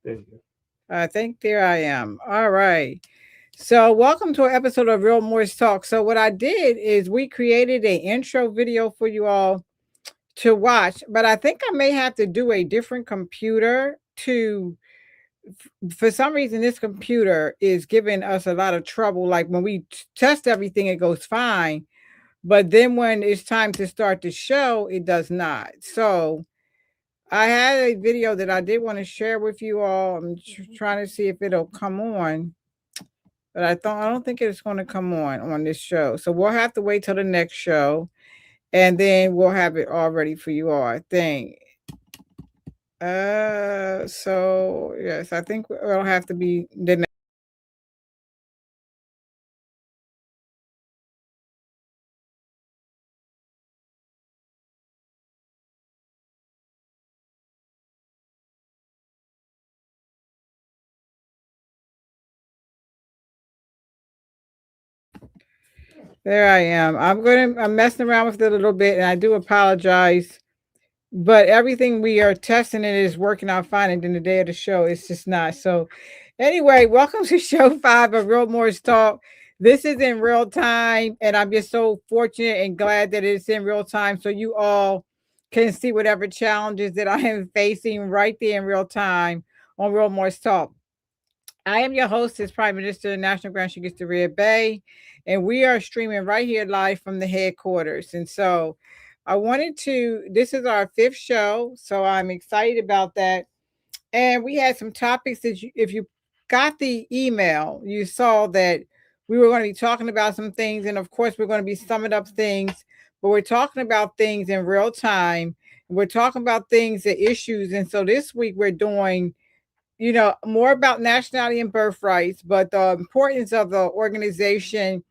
There you go. I think there I am. All right. So, welcome to an episode of Real Moorish Talk. So, what I did is we created an intro video for you all to watch, but I think I may have to do a different computer to. For some reason, this computer is giving us a lot of trouble. Like when we test everything, it goes fine, but then when it's time to start the show, it does not. So, I had a video that I did want to share with you all. I'm trying to see if it'll come on, but I don't think it's going to come on this show. So we'll have to wait till the next show, and then we'll have it all ready for you all. I think. So yes, I think it'll have to be the next. There I am. I'm messing around with it a little bit, and I do apologize. But everything we are testing it is working out fine, and then the day of the show, it's just not. So, anyway, welcome to show 5 of Real Morris Talk. This is in real time, and I'm just so fortunate and glad that it's in real time, so you all can see whatever challenges that I am facing right there in real time on Real Morris Talk. I am your hostess, Prime Minister, National Grand Shigista Red Bay, and we are streaming right here live from the headquarters. And so this is our fifth show, so I'm excited about that. And we had some topics that if you got the email, you saw that we were going to be talking about some things. And of course, we're going to be summing up things, but we're talking about things in real time. We're talking about things, the issues. And so this week we're doing more about nationality and birthrights, but the importance of the organization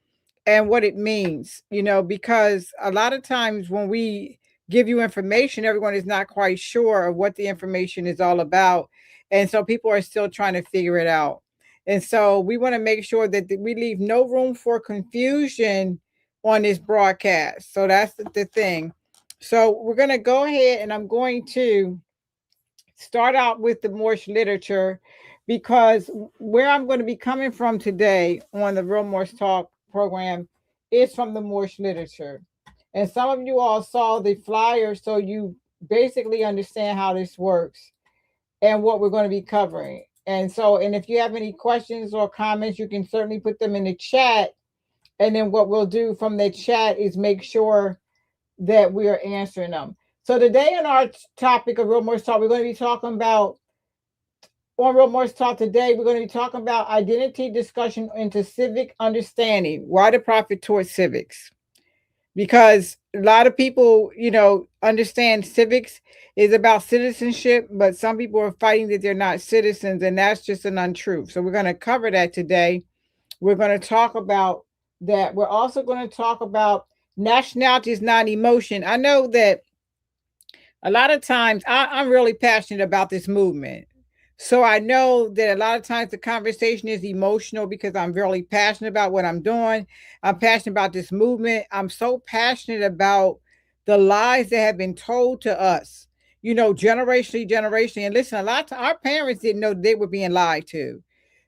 and what it means, because a lot of times when we give you information, everyone is not quite sure of what the information is all about. And so people are still trying to figure it out. And so we want to make sure that we leave no room for confusion on this broadcast. So that's the thing. So we're going to go ahead and I'm going to start out with the Moorish literature because where I'm going to be coming from today on the Real Moorish Talk program is from the Moorish literature. And some of you all saw the flyer, so you basically understand how this works and what we're going to be covering. And if you have any questions or comments, you can certainly put them in the chat. And then what we'll do from the chat is make sure that we are answering them. So today on our topic of Real Morse Talk, we're going to be talking about on Real Morse Talk today, we're going to be talking about identity discussion into civic understanding. Why the prophet taught civics? Because a lot of people, understand civics is about citizenship, but some people are fighting that they're not citizens, and that's just an untruth. So we're going to cover that today. We're going to talk about that. We're also going to talk about nationality is not emotion. I know that a lot of times I'm really passionate about this movement. So I know that a lot of times the conversation is emotional because I'm really passionate about what I'm doing. I'm passionate about this movement. I'm so passionate about the lies that have been told to us, generationally. And listen, a lot of our parents didn't know they were being lied to.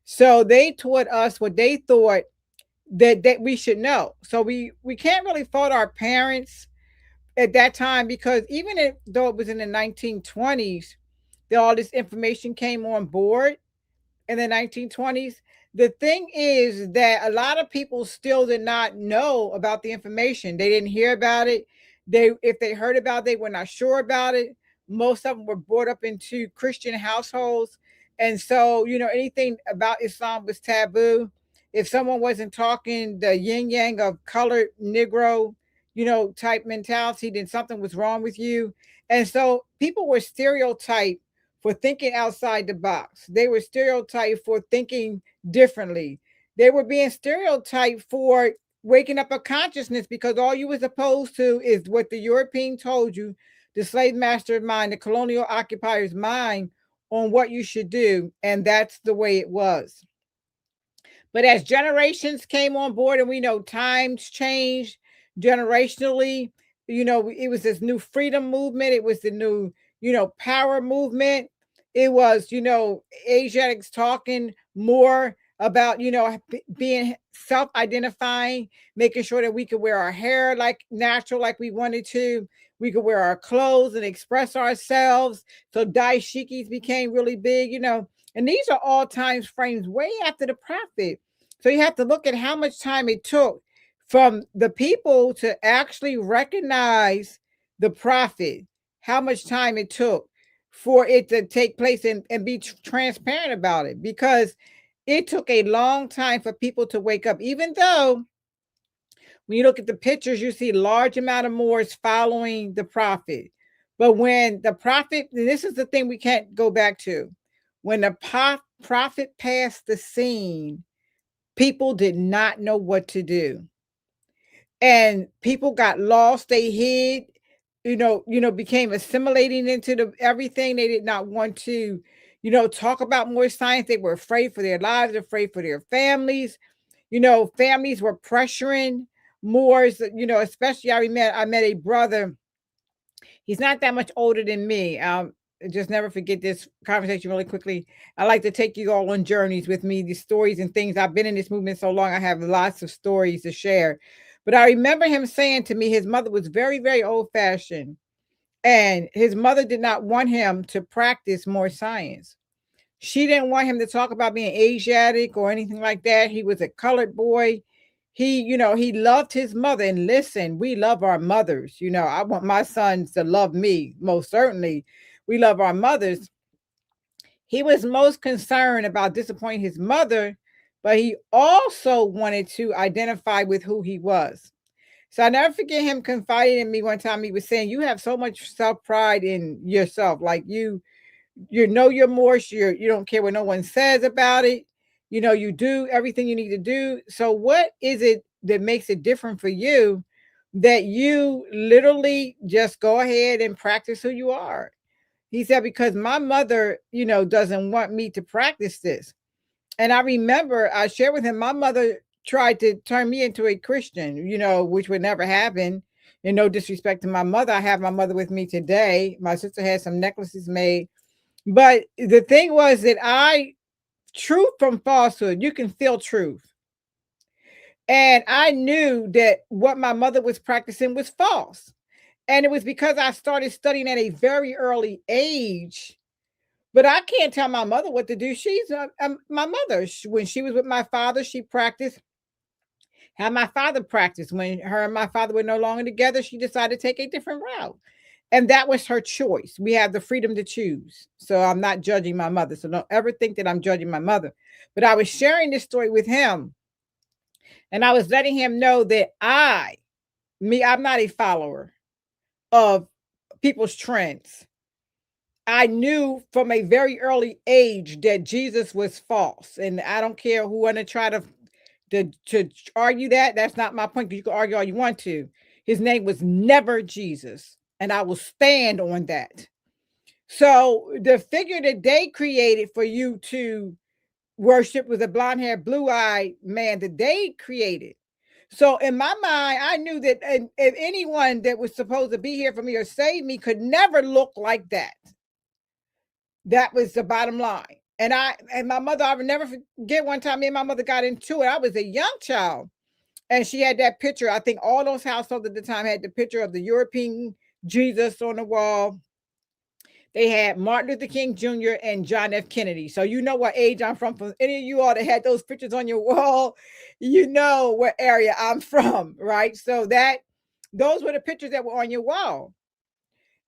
So they taught us what they thought that we should know. So we can't really fault our parents at that time because though it was in the 1920s, that all this information came on board in the 1920s. The thing is that a lot of people still did not know about the information. They didn't hear about it. If they heard about it, they were not sure about it. Most of them were brought up into Christian households. And so, anything about Islam was taboo. If someone wasn't talking the yin yang of colored Negro, type mentality, then something was wrong with you. And so people were stereotyped for thinking outside the box. They were stereotyped for thinking differently. They were being stereotyped for waking up a consciousness because all you were supposed to is what the European told you, the slave master's mind, the colonial occupier's mind on what you should do. And that's the way it was. But as generations came on board, and we know times changed generationally, it was this new freedom movement. It was the new, power movement. It was, Asiatics talking more about, being self-identifying, making sure that we could wear our hair like natural, like we wanted to. We could wear our clothes and express ourselves. So daishikis became really big, and these are all times frames way after the prophet. So you have to look at how much time it took from the people to actually recognize the prophet, how much time it took for it to take place and be transparent about it, because it took a long time for people to wake up, even though when you look at the pictures, you see large amount of Moors following the prophet. But when the prophet, and this is the thing we can't go back to, when the prophet passed the scene, people did not know what to do. And people got lost, they hid, became assimilating into everything. They did not want to, talk about more science. They were afraid for their lives, afraid for their families. Families were pressuring Moors, especially I met a brother. He's not that much older than me. Just never forget this conversation really quickly. I like to take you all on journeys with me, these stories and things. I've been in this movement so long, I have lots of stories to share. But I remember him saying to me, his mother was very, very old fashioned, and his mother did not want him to practice more science. She didn't want him to talk about being Asiatic or anything like that. He was a colored boy. He loved his mother. And listen, we love our mothers. I want my sons to love me, most certainly. We love our mothers. He was most concerned about disappointing his mother, but he also wanted to identify with who he was. So I never forget him confiding in me one time. He was saying, "You have so much self pride in yourself, like you're Moorish. You don't care what no one says about it. You do everything you need to do. So what is it that makes it different for you, that you literally just go ahead and practice who you are?" He said, "Because my mother, doesn't want me to practice this." And I remember I shared with him, my mother tried to turn me into a Christian, which would never happen. And no disrespect to my mother. I have my mother with me today. My sister had some necklaces made. But the thing was that truth from falsehood, you can feel truth. And I knew that what my mother was practicing was false. And it was because I started studying at a very early age. But I can't tell my mother what to do. She's my mother. When she was with my father, she practiced. Had my father practice. When her and my father were no longer together, she decided to take a different route. And that was her choice. We have the freedom to choose. So I'm not judging my mother. So don't ever think that I'm judging my mother. But I was sharing this story with him, and I was letting him know that I'm not a follower of people's trends. I knew from a very early age that Jesus was false. And I don't care who want to try to argue that. That's not my point, because you can argue all you want to. His name was never Jesus. And I will stand on that. So the figure that they created for you to worship was a blonde haired, blue eyed man that they created. So in my mind, I knew that if anyone that was supposed to be here for me or save me could never look like that. That was the bottom line. And my mother, I would never forget one time me and my mother got into it. I was a young child, and she had that picture. I think all those households at the time had the picture of the European Jesus on the wall. They had Martin Luther King Jr. and John F. Kennedy. So you know what age I'm from. From any of you all that had those pictures on your wall, you know what area I'm from, right? So those were the pictures that were on your wall.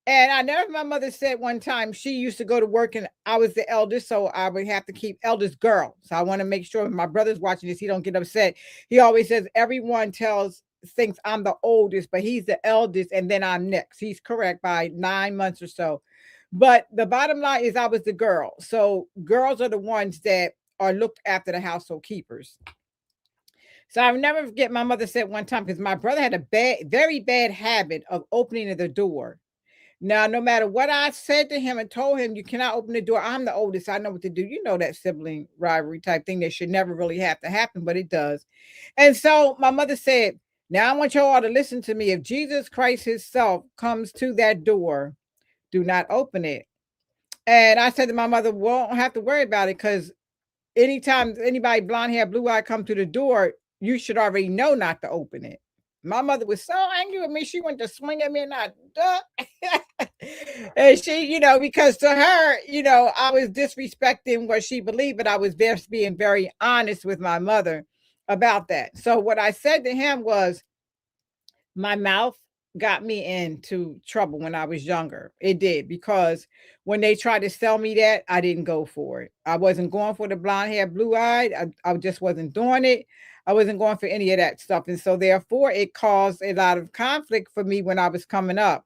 And I never, my mother said one time she used to go to work and I was the eldest, so I would have to keep eldest girl. So I want to make sure if my brother's watching this, he don't get upset. He always says everyone thinks I'm the oldest, but he's the eldest and then I'm next. He's correct by 9 months or so. But the bottom line is I was the girl. So girls are the ones that are looked after, the household keepers. So I'll never forget, my mother said one time, because my brother had a very bad habit of opening the door. Now, no matter what I said to him and told him, you cannot open the door. I'm the oldest. I know what to do. You know, that sibling rivalry type thing that should never really have to happen, but it does. And so my mother said, now I want you all to listen to me. If Jesus Christ himself comes to that door, do not open it. And I said to my mother, well, I don't have to worry about it because anytime anybody blonde hair, blue eye come to the door, you should already know not to open it. My mother was so angry with me. She went to swing at me and I ducked. And she, because to her, I was disrespecting what she believed, but I was just being very honest with my mother about that. So what I said to him was, my mouth got me into trouble when I was younger. It did, because when they tried to sell me that, I didn't go for it. I wasn't going for the blonde hair, blue eyed. I just wasn't doing it. I wasn't going for any of that stuff. And so, therefore, it caused a lot of conflict for me when I was coming up.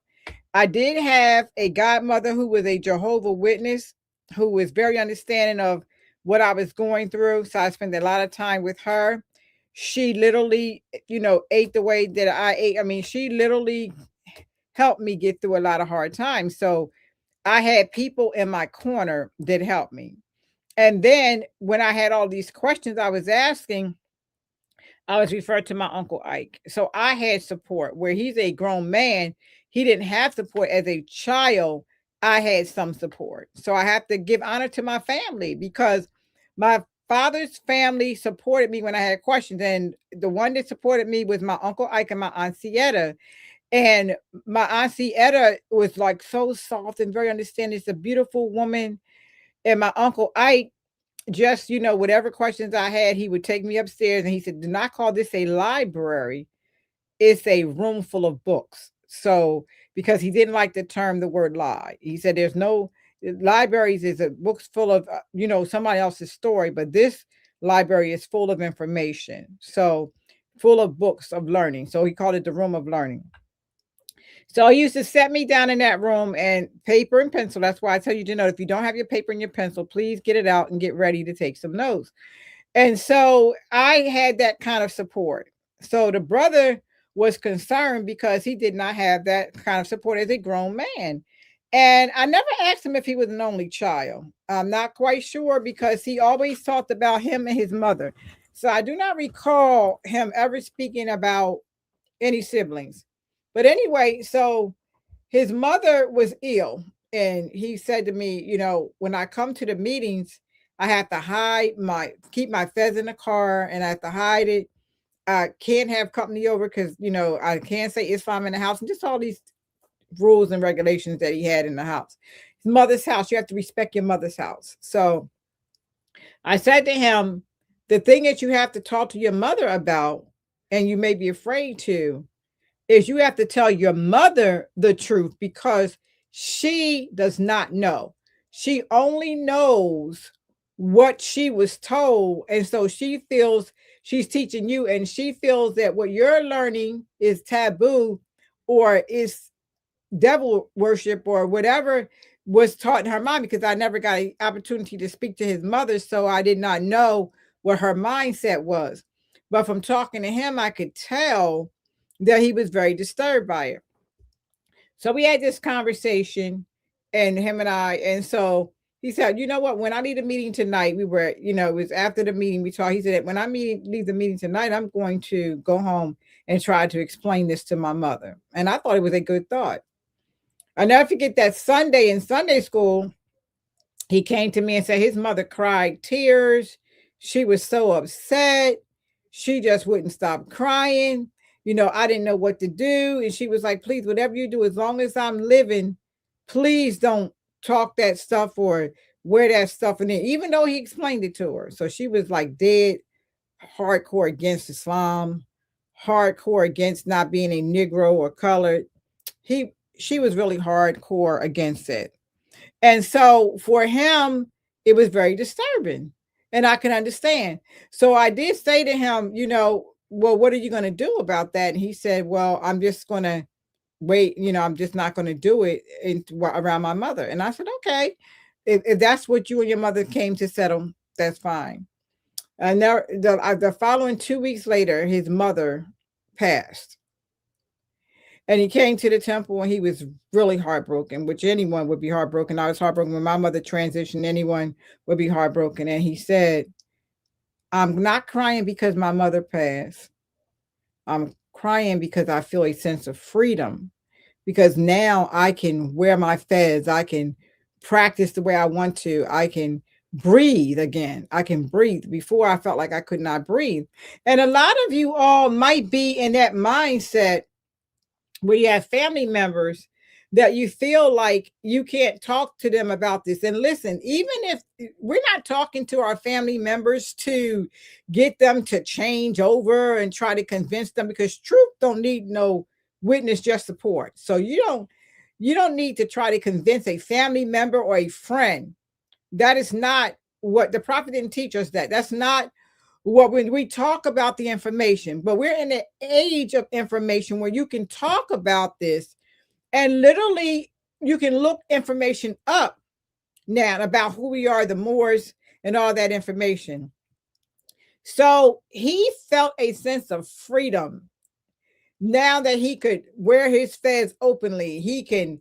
I did have a godmother who was a Jehovah Witness, who was very understanding of what I was going through. So I spent a lot of time with her. She literally, ate the way that I ate. I mean, she literally helped me get through a lot of hard times. So I had people in my corner that helped me. And then when I had all these questions I was asking, I was referred to my Uncle Ike. So I had support. Where he's a grown man, he didn't have support. As a child, I had some support. So I have to give honor to my family, because my father's family supported me when I had questions. And the one that supported me was my Uncle Ike and my Aunt Sietta. And my Aunt Sietta was like so soft and very understanding. It's a beautiful woman. And my Uncle Ike, just, whatever questions I had, he would take me upstairs and he said, do not call this a library. It's a room full of books. So, because he didn't like the term, the word lie. He said, there's no libraries is a books full of, somebody else's story, but this library is full of information. So, full of books of learning. So he called it the room of learning. So he used to set me down in that room, and paper and pencil. That's why I tell you, if you don't have your paper and your pencil, please get it out and get ready to take some notes. And so I had that kind of support. So the brother was concerned because he did not have that kind of support as a grown man. And I never asked him if he was an only child. I'm not quite sure, because he always talked about him and his mother. So I do not recall him ever speaking about any siblings. But anyway, so his mother was ill, and he said to me, when I come to the meetings, I have to keep my fez in the car, and I have to hide it. I can't have company over because, I can't say it's fine in the house, and just all these rules and regulations that he had in the house. His mother's house, you have to respect your mother's house. So I said to him, the thing that you have to talk to your mother about, and you may be afraid to, is you have to tell your mother the truth, because she does not know. She only knows what she was told. And so she feels she's teaching you, and she feels that what you're learning is taboo, or is devil worship, or whatever was taught in her mind, because I never got an opportunity to speak to his mother. So I did not know what her mindset was. But from talking to him, I could tell that he was very disturbed by it. So we had this conversation, and him and I, and so he said, you know what, when I leave the meeting tonight, we were, it was after the meeting we talked. He said, when I leave the meeting tonight, I'm going to go home and try to explain this to my mother. And I thought it was a good thought. I never forget that Sunday in Sunday school, he came to me and said his mother cried tears. She was so upset. She just wouldn't stop crying. I didn't know what to do. And she was like, please, whatever you do, as long as I'm living, please don't talk that stuff or wear that stuff in there, even though he explained it to her. So she was like dead hardcore against Islam, hardcore against not being a Negro or colored. She was really hardcore against it. And so for him, it was very disturbing. And I can understand. So I did say to him, well, what are you going to do about that? And he said, well, I'm just going to wait. I'm just not going to do it around my mother. And I said, okay, if that's what you and your mother came to settle, that's fine. And the following 2 weeks later, his mother passed. And he came to the temple and he was really heartbroken, which anyone would be heartbroken. I was heartbroken when my mother transitioned. Anyone would be heartbroken. And he said, I'm not crying because my mother passed. I'm crying because I feel a sense of freedom, because now I can wear my fez. I can practice the way I want to, I can breathe again. I can breathe. Before I felt like I could not breathe. And a lot of you all might be in that mindset where you have family members that you feel like you can't talk to them about this. And listen, even if we're not talking to our family members to get them to change over and try to convince them, because truth don't need no witness, just support. So you don't need to try to convince a family member or a friend. That is not what the prophet didn't teach us. That's not what, when we talk about the information. But we're in the age of information where you can talk about this, and literally you can look information up now about who we are, the Moors, and all that information. So he felt a sense of freedom now that he could wear his fez openly. He can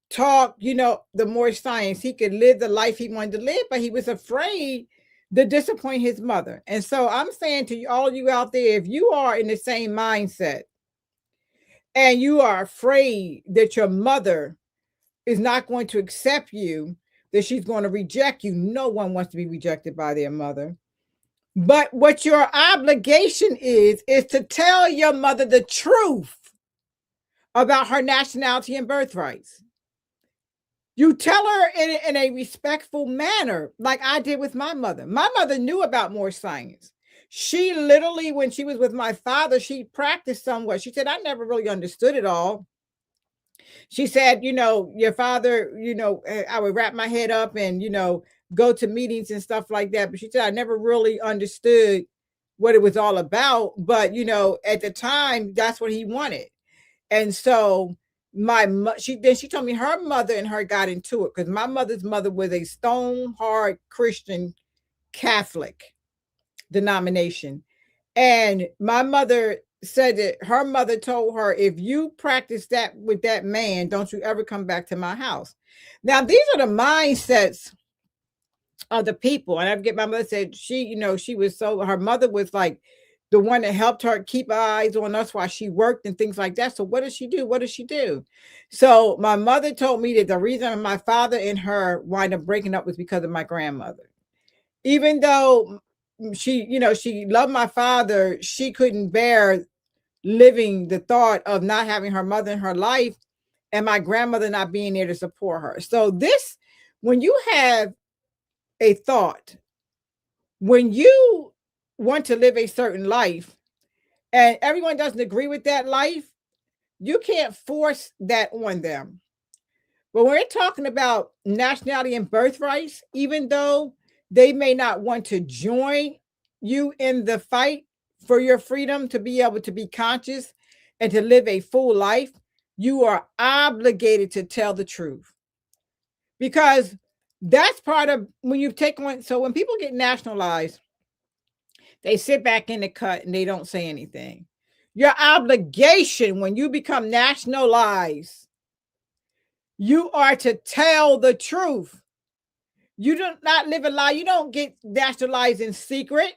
talk, the more science. He could live the life he wanted to live, but he was afraid to disappoint his mother. And so I'm saying to all you out there, if you are in the same mindset and you are afraid that your mother is not going to accept you, that she's going to reject you. No one wants to be rejected by their mother. But what your obligation is to tell your mother the truth about her nationality and birthrights. You tell her in a respectful manner, like I did with my mother. My mother knew about more science. She literally, when she was with my father, she practiced somewhat. She said, I never really understood it all. She said, your father, I would wrap my head up and, go to meetings and stuff like that. But she said, I never really understood what it was all about. But, at the time, that's what he wanted. And so she told me her mother and her got into it, because my mother's mother was a stone hard Christian Catholic denomination. And my mother said that her mother told her, if you practice that with that man, don't you ever come back to my house. Now, these are the mindsets of the people. And I get, my mother said she was her mother was like the one that helped her keep eyes on us while she worked and things like that. So what does she do? What does she do? So my mother told me that the reason my father and her wind up breaking up was because of my grandmother. Even though she loved my father, she couldn't bear living the thought of not having her mother in her life and my grandmother not being there to support her. So when you have a thought, when you want to live a certain life and everyone doesn't agree with that life, you can't force that on them. But when we're talking about nationality and birthrights, even though they may not want to join you in the fight for your freedom to be able to be conscious and to live a full life, you are obligated to tell the truth. Because that's part of when you take on. So when people get nationalized, they sit back in the cut and they don't say anything. Your obligation when you become nationalized, you are to tell the truth. You do not live a lie. You don't get nationalized in secret.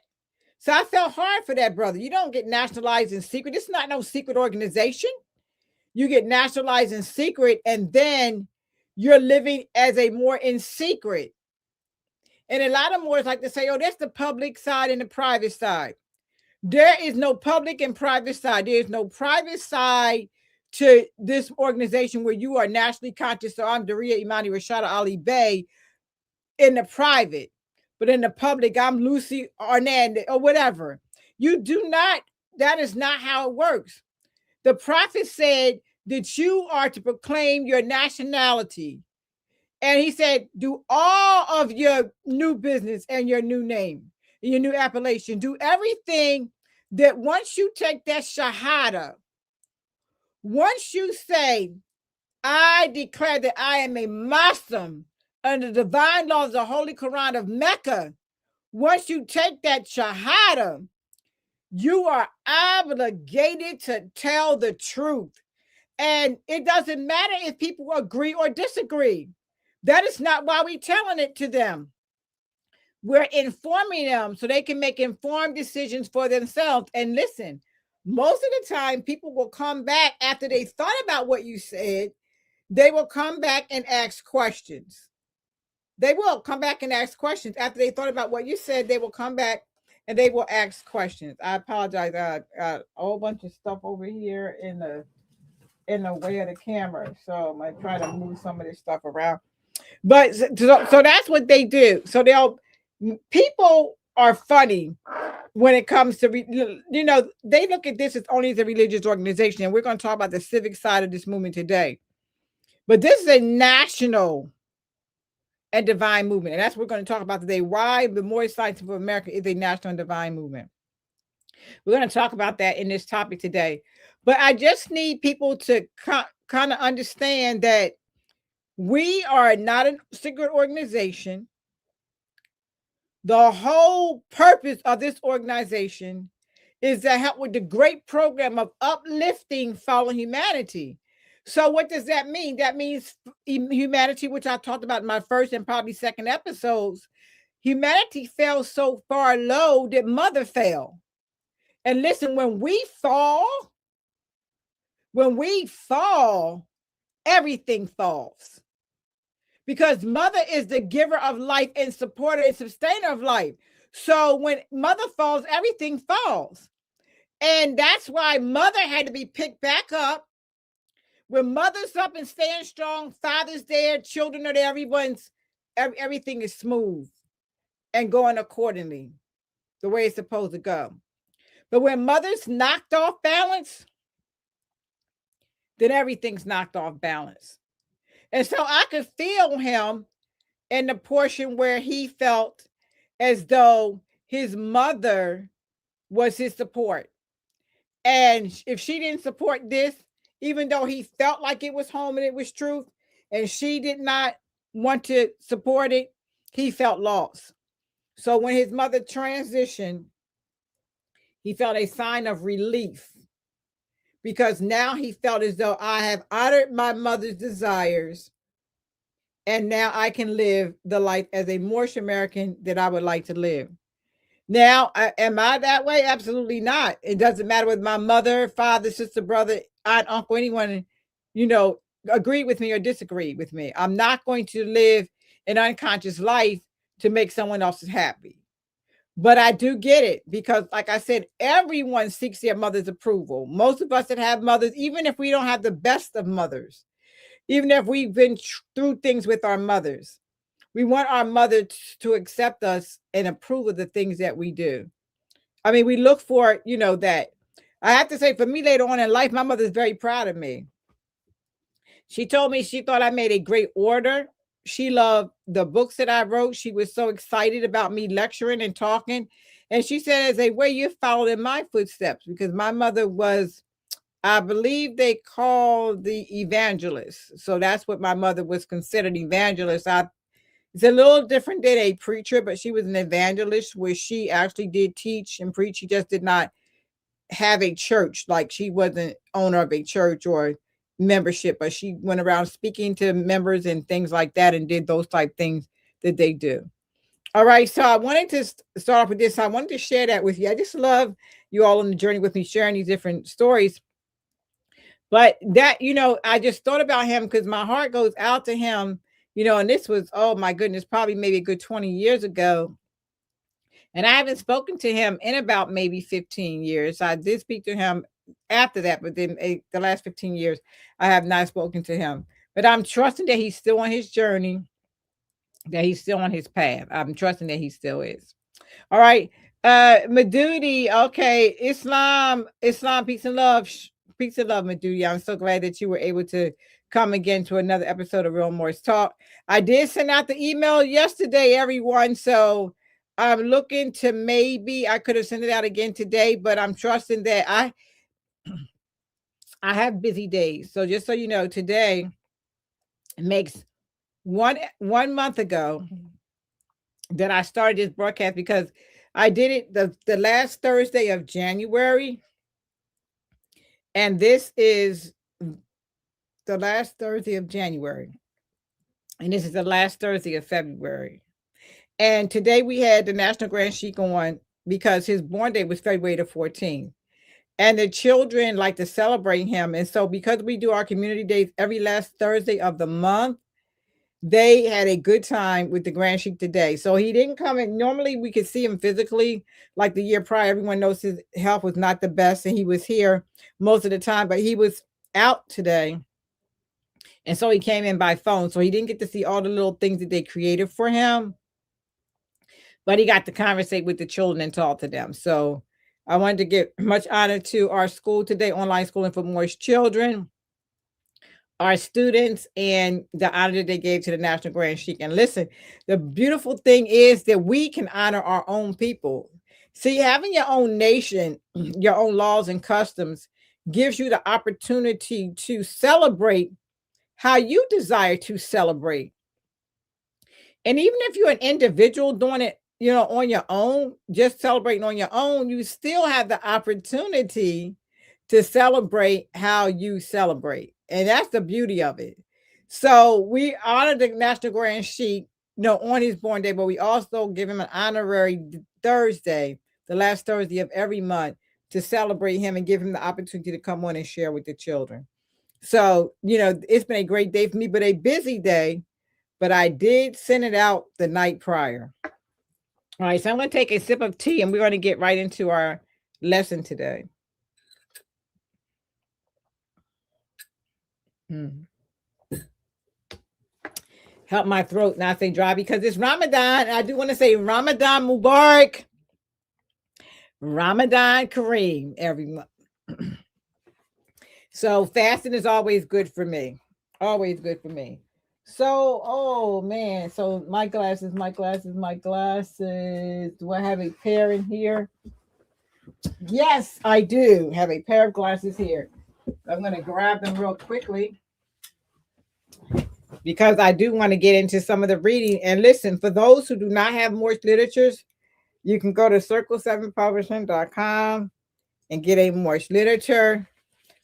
So I felt hard for that brother. You don't get nationalized in secret. It's not no secret organization. You get nationalized in secret, and then you're living as a Moor in secret. And a lot of Moors like to say, oh, that's the public side and the private side. There is no public and private side. There is no private side to this organization where you are nationally conscious. So I'm Daria Imani Rashada Ali Bey in the private, but in the public, I'm Lucy Arnand or whatever. You do not, that is not how it works. The prophet said that you are to proclaim your nationality. And he said, do all of your new business and your new name, your new appellation. Do everything that once you take that shahada, once you say, I declare that I am a Muslim under the divine laws of the Holy Quran of Mecca, once you take that shahada, you are obligated to tell the truth. And it doesn't matter if people agree or disagree. That is not why we're telling it to them. We're informing them so they can make informed decisions for themselves. And listen, most of the time, people will come back after they thought about what you said. They will come back and ask questions. They will come back and ask questions after they thought about what you said. They will come back and they will ask questions. I apologize. I got a whole bunch of stuff over here in the way of the camera, so I'm gonna try to move some of this stuff around. But so that's what they do. So they'll people are funny when it comes to they look at this as only as a religious organization, and we're going to talk about the civic side of this movement today. But this is a national and divine movement, and that's what we're going to talk about today. Why the Moorish Science of America is a national and divine movement. We're going to talk about that in this topic today. But I just need people to kind of understand that we are not a secret organization. The whole purpose of this organization is to help with the great program of uplifting fallen humanity. So what does that mean? That means humanity, which I talked about in my first and probably second episodes. Humanity fell so far low that mother fell. And listen, when we fall, everything falls. Because mother is the giver of life and supporter and sustainer of life. So when mother falls, everything falls. And that's why mother had to be picked back up. When mother's up and staying strong, father's there, children are there, everything is smooth and going accordingly, the way it's supposed to go. But when mother's knocked off balance, then everything's knocked off balance. And so I could feel him in the portion where he felt as though his mother was his support. And if she didn't support this, even though he felt like it was home and it was truth, and she did not want to support it, he felt lost. So when his mother transitioned, he felt a sign of relief, because now he felt as though I have honored my mother's desires, and now I can live the life as a Moorish American that I would like to live. Now, am I that way? Absolutely not. It doesn't matter whether my mother, father, sister, brother, aunt, uncle, anyone, agree with me or disagree with me. I'm not going to live an unconscious life to make someone else happy. But I do get it, because like I said, everyone seeks their mother's approval. Most of us that have mothers, even if we don't have the best of mothers, even if we've been through things with our mothers, we want our mother to accept us and approve of the things that we do. I mean, we look for, that. I have to say, for me later on in life, my mother's very proud of me. She told me she thought I made a great order. She loved the books that I wrote. She was so excited about me lecturing and talking. And she said, as a way, you followed in my footsteps, because my mother was, I believe they called the evangelist. So that's what my mother was considered, evangelist. It's a little different than a preacher, but she was an evangelist, where she actually did teach and preach. She just did not have a church. Like, she wasn't owner of a church or membership, but she went around speaking to members and things like that, and did those type things that they do. All right. So I wanted to start off with this. I wanted to share that with you. I just love you all on the journey with me, sharing these different stories. But that, I just thought about him because my heart goes out to him, and this was, oh my goodness, probably maybe a good 20 years ago. And I haven't spoken to him in about maybe 15 years. I did speak to him after that, but then the last 15 years, I have not spoken to him. But I'm trusting that he's still on his journey, that he's still on his path. I'm trusting that he still is. All right. Madudi, okay. Islam, peace and love. Peace and love, Madudi. I'm so glad that you were able to come again to another episode of Real Morris Talk. I did send out the email yesterday, everyone. So I'm looking to, maybe I could have sent it out again today, but I'm trusting that I have busy days. So just so you know, today makes one month ago that I started this broadcast, because I did it the last Thursday of January, and this is the last Thursday of January, and this is the last Thursday of February. And today we had the National Grand Sheik on, because his born day was February the 14th. And the children like to celebrate him. And so because we do our community days every last Thursday of the month, they had a good time with the Grand Sheik today. So he didn't come in. Normally we could see him physically, like the year prior. Everyone knows his health was not the best, and he was here most of the time, but he was out today. And so he came in by phone. So he didn't get to see all the little things that they created for him, but he got to conversate with the children and talk to them. So I wanted to give much honor to our school today, online schooling for moorish children, our students, and the honor that they gave to the National Grand Sheik. And listen, the beautiful thing is that we can honor our own people. See, having your own nation, your own laws and customs gives you the opportunity to celebrate how you desire to celebrate. And even if you're an individual doing it, on your own, just celebrating on your own, you still have the opportunity to celebrate how you celebrate. And that's the beauty of it. So we honor the National Grand Sheik, on his born day, but we also give him an honorary Thursday, the last Thursday of every month, to celebrate him and give him the opportunity to come on and share with the children. So, it's been a great day for me, but a busy day. But I did send it out the night prior. All right, so I'm going to take a sip of tea and we're going to get right into our lesson today. Help my throat not stay dry because it's Ramadan. I do want to say Ramadan Mubarak. Ramadan Kareem, everyone. So fasting is always good for me. Always good for me. So, oh man. So my glasses. Do I have a pair in here? Yes, I do have a pair of glasses here. I'm going to grab them real quickly because I do want to get into some of the reading. And listen, for those who do not have Moorish literatures, you can go to circle7publishing.com and get a Moorish literature.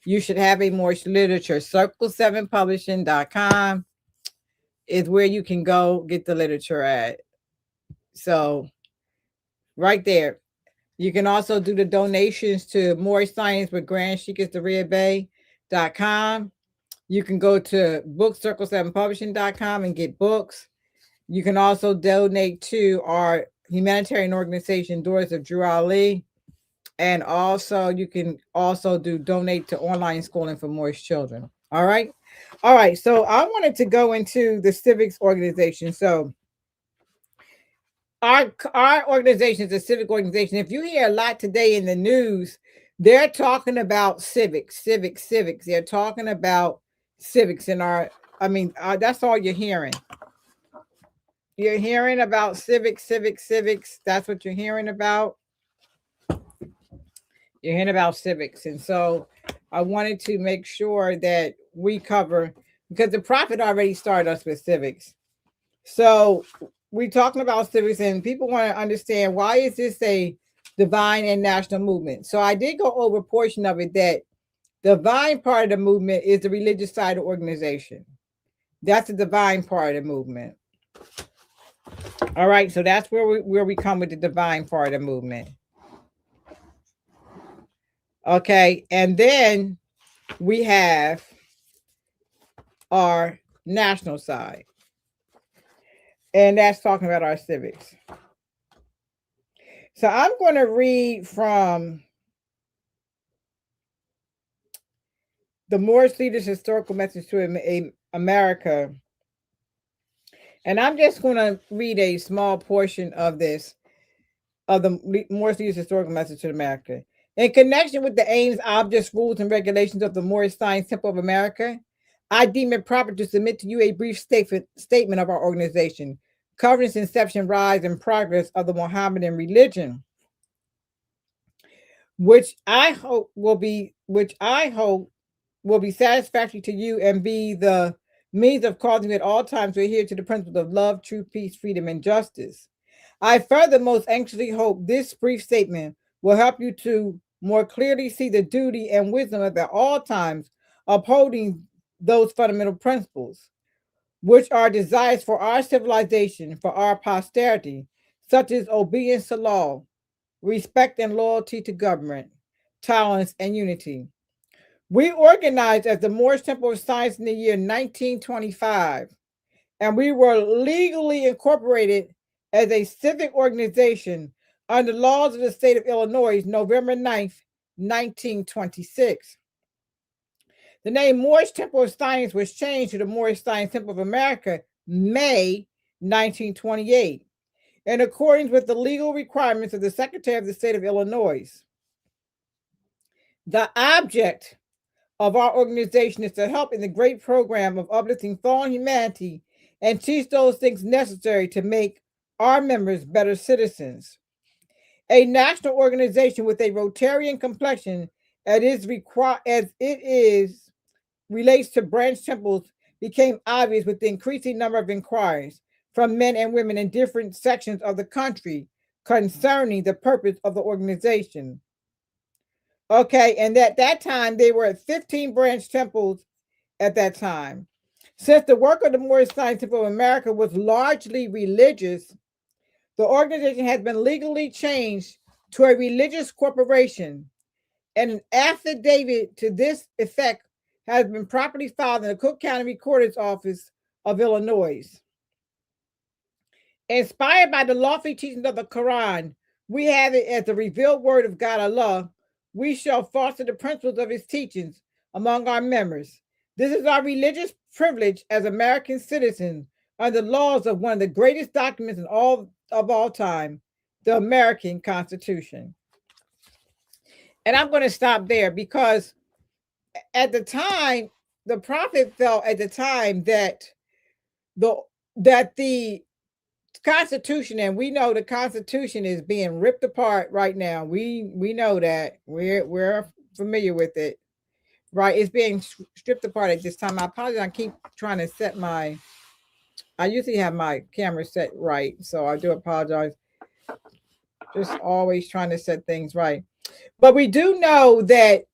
You should have a Moorish literature. Circle7publishing.com is where you can go get the literature at. So right there. You can also do the donations to Moorish Science with Grand SheikisDariaBay.com. You can go to bookcircle7publishing.com and get books. You can also donate to our humanitarian organization, Doors of Drew Ali. And also you can also donate to online schooling for Moorish children. All right. All right. So I wanted to go into the CIVICS organization. So our organization is a civic organization. If you hear a lot today in the news, they're talking about civics. They're talking about civics in our, that's all you're hearing. You're hearing about civics. That's what you're hearing about. You're hearing about civics. And so I wanted to make sure that we cover, because the prophet already started us with civics. So we're talking about civics and people want to understand, why is this a divine and national movement? So I did go over a portion of it, that the divine part of the movement is the religious side of organization. That's the divine part of the movement. All right, so that's where we come with the divine part of the movement. Okay, and then we have our national side, and that's talking about our civics. So I'm going to read from the Moorish Leaders' Historical Message to America. And I'm just going to read a small portion of this, of the Moorish Leaders' Historical Message to America. In connection with the aims, objects, rules, and regulations of the Moorish Science Temple of America, I deem it proper to submit to you a brief statement of our organization, covering its inception, rise, and progress of the Mohammedan religion, which I hope will be satisfactory to you and be the means of causing you at all times to adhere to the principles of love, truth, peace, freedom, and justice. I further most anxiously hope this brief statement will help you to more clearly see the duty and wisdom of at all times upholding those fundamental principles, which are desires for our civilization, for our posterity, such as obedience to law, respect and loyalty to government, tolerance, and unity. We organized as the Moorish Temple of Science in the year 1925 and we were legally incorporated as a civic organization under laws of the state of Illinois, November 9th, 1926. The name Moorish Temple of Science was changed to the Moorish Science Temple of America, May 1928, in accordance with the legal requirements of the Secretary of the State of Illinois. The object of our organization is to help in the great program of uplifting fallen humanity and teach those things necessary to make our members better citizens. A national organization with a Rotarian complexion as it is relates to branch temples became obvious with the increasing number of inquiries from men and women in different sections of the country concerning the purpose of the organization. Okay, and at that time, they were at 15 branch temples at that time. Since the work of the Moorish Science Temple of America was largely religious, the organization has been legally changed to a religious corporation, and an affidavit to this effect has been properly filed in the Cook County Recorder's Office of Illinois. Inspired by the lofty teachings of the Quran, we have it as the revealed word of God Allah. We shall foster the principles of his teachings among our members. This is our religious privilege as American citizens under the laws of one of the greatest documents in all time, the American Constitution. And I'm going to stop there because at the time, the prophet felt at the time that the Constitution, and we know the Constitution is being ripped apart right now. We know that we're familiar with it, right? It's being stripped apart at this time. I apologize. I keep trying to set I usually have my camera set right, so I do apologize. Just always trying to set things right. But we do know that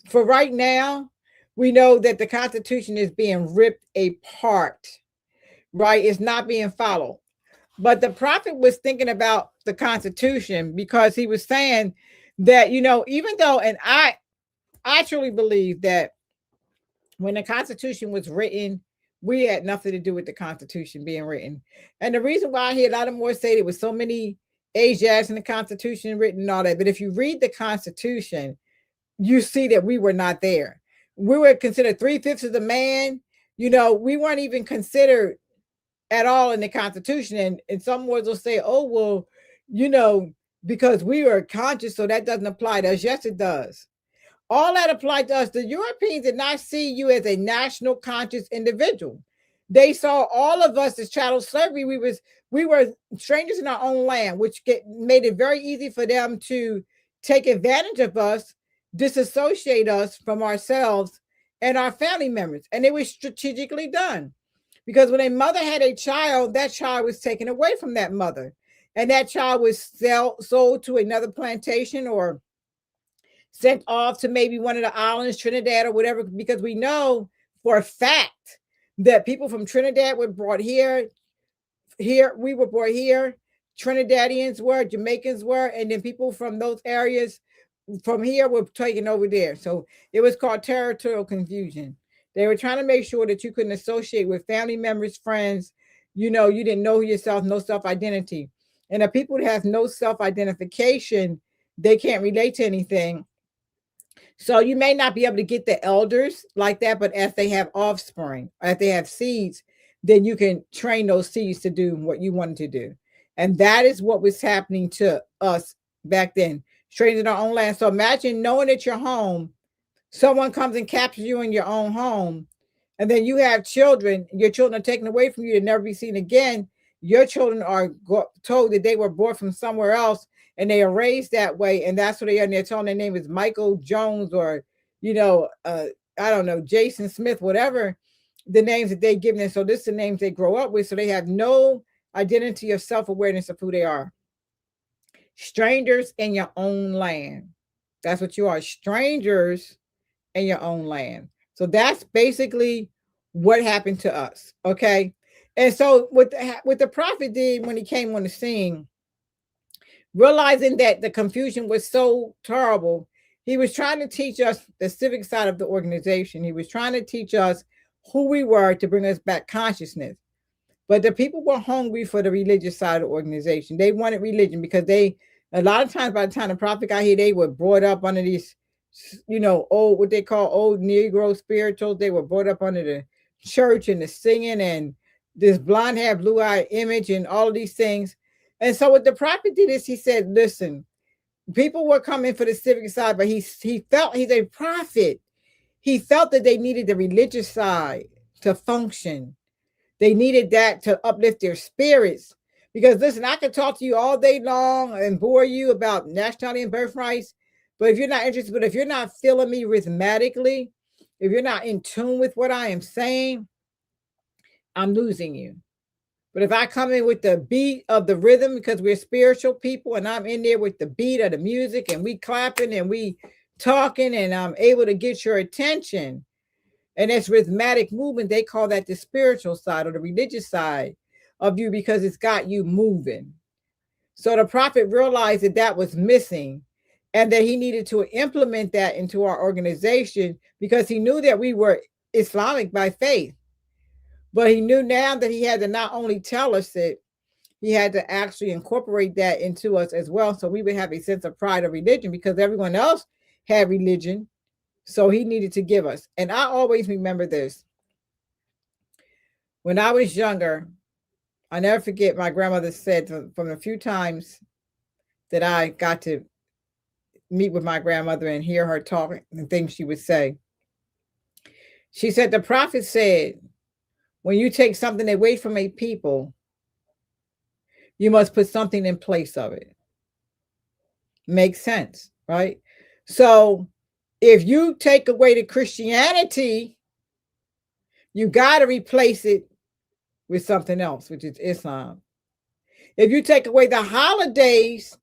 for right now, we know that the Constitution is being ripped apart, right? It's not being followed. But the prophet was thinking about the Constitution because he was saying that, even though, and I truly believe that when the Constitution was written, we had nothing to do with the Constitution being written. And the reason why I hear a lot of more say there was so many Ajax in the Constitution written and all that. But if you read the Constitution, you see that we were not there. We were considered 3/5 of the man. We weren't even considered at all in the Constitution. And some words will say, oh, well, because we were conscious, so that doesn't apply to us. Yes, it does. All that applied to us. The Europeans did not see you as a national conscious individual. They saw all of us as chattel slavery. We were strangers in our own land, which made it very easy for them to take advantage of us, disassociate us from ourselves and our family members. And it was strategically done. Because when a mother had a child, that child was taken away from that mother. And that child was sold to another plantation or sent off to maybe one of the islands, Trinidad or whatever, because we know for a fact that people from Trinidad were brought here. We were brought here. Trinidadians were, Jamaicans were, and then people from those areas from here were taken over there. So it was called territorial confusion. They were trying to make sure that you couldn't associate with family members, friends. You didn't know yourself, no self-identity. And the people that have no self-identification, they can't relate to anything. So you may not be able to get the elders like that, but as they have offspring, as they have seeds, then you can train those seeds to do what you wanted to do. And that is what was happening to us back then, strangers in our own land. So imagine knowing that you're home, someone comes and captures you in your own home, and then you have children, your children are taken away from you to never be seen again. Your children are told that they were brought from somewhere else and they are raised that way. And that's what they are. And they're told their name is Michael Jones or, I don't know, Jason Smith, whatever the names that they give them. So this is the names they grow up with. So they have no identity or self-awareness of who they are. Strangers in your own land. That's what you are. Strangers in your own land. So that's basically what happened to us. Okay. And so what the prophet did when he came on the scene, realizing that the confusion was so terrible, he was trying to teach us the civic side of the organization. He was trying to teach us who we were to bring us back consciousness. But the people were hungry for the religious side of the organization. They wanted religion because a lot of times by the time the prophet got here, they were brought up under these, old, what they call old Negro spirituals. They were brought up under the church and the singing and this blonde hair, blue eye image and all of these things. And so what the prophet did is he said, listen, people were coming for the civic side, but he felt, he's a prophet. He felt that they needed the religious side to function. They needed that to uplift their spirits. Because listen, I could talk to you all day long and bore you about nationality and birthrights, but if you're not interested, but if you're not feeling me rhythmatically, if you're not in tune with what I am saying, I'm losing you. But if I come in with the beat of the rhythm, because we're spiritual people, and I'm in there with the beat of the music and we clapping and we talking, and I'm able to get your attention, and it's rhythmic movement, they call that the spiritual side or the religious side of you, because it's got you moving. So the prophet realized that that was missing and that he needed to implement that into our organization, because he knew that we were Islamic by faith. But he knew now that he had to not only tell us it, he had to actually incorporate that into us as well. So we would have a sense of pride of religion, because everyone else had religion. So he needed to give us. And I always remember this. When I was younger, I never forget my grandmother said from the few times that I got to meet with my grandmother and hear her talk and things she would say. She said, the prophet said, when you take something away from a people, you must put something in place of it. Makes sense, right? So if you take away the Christianity, you got to replace it with something else, which is Islam. If you take away the holidays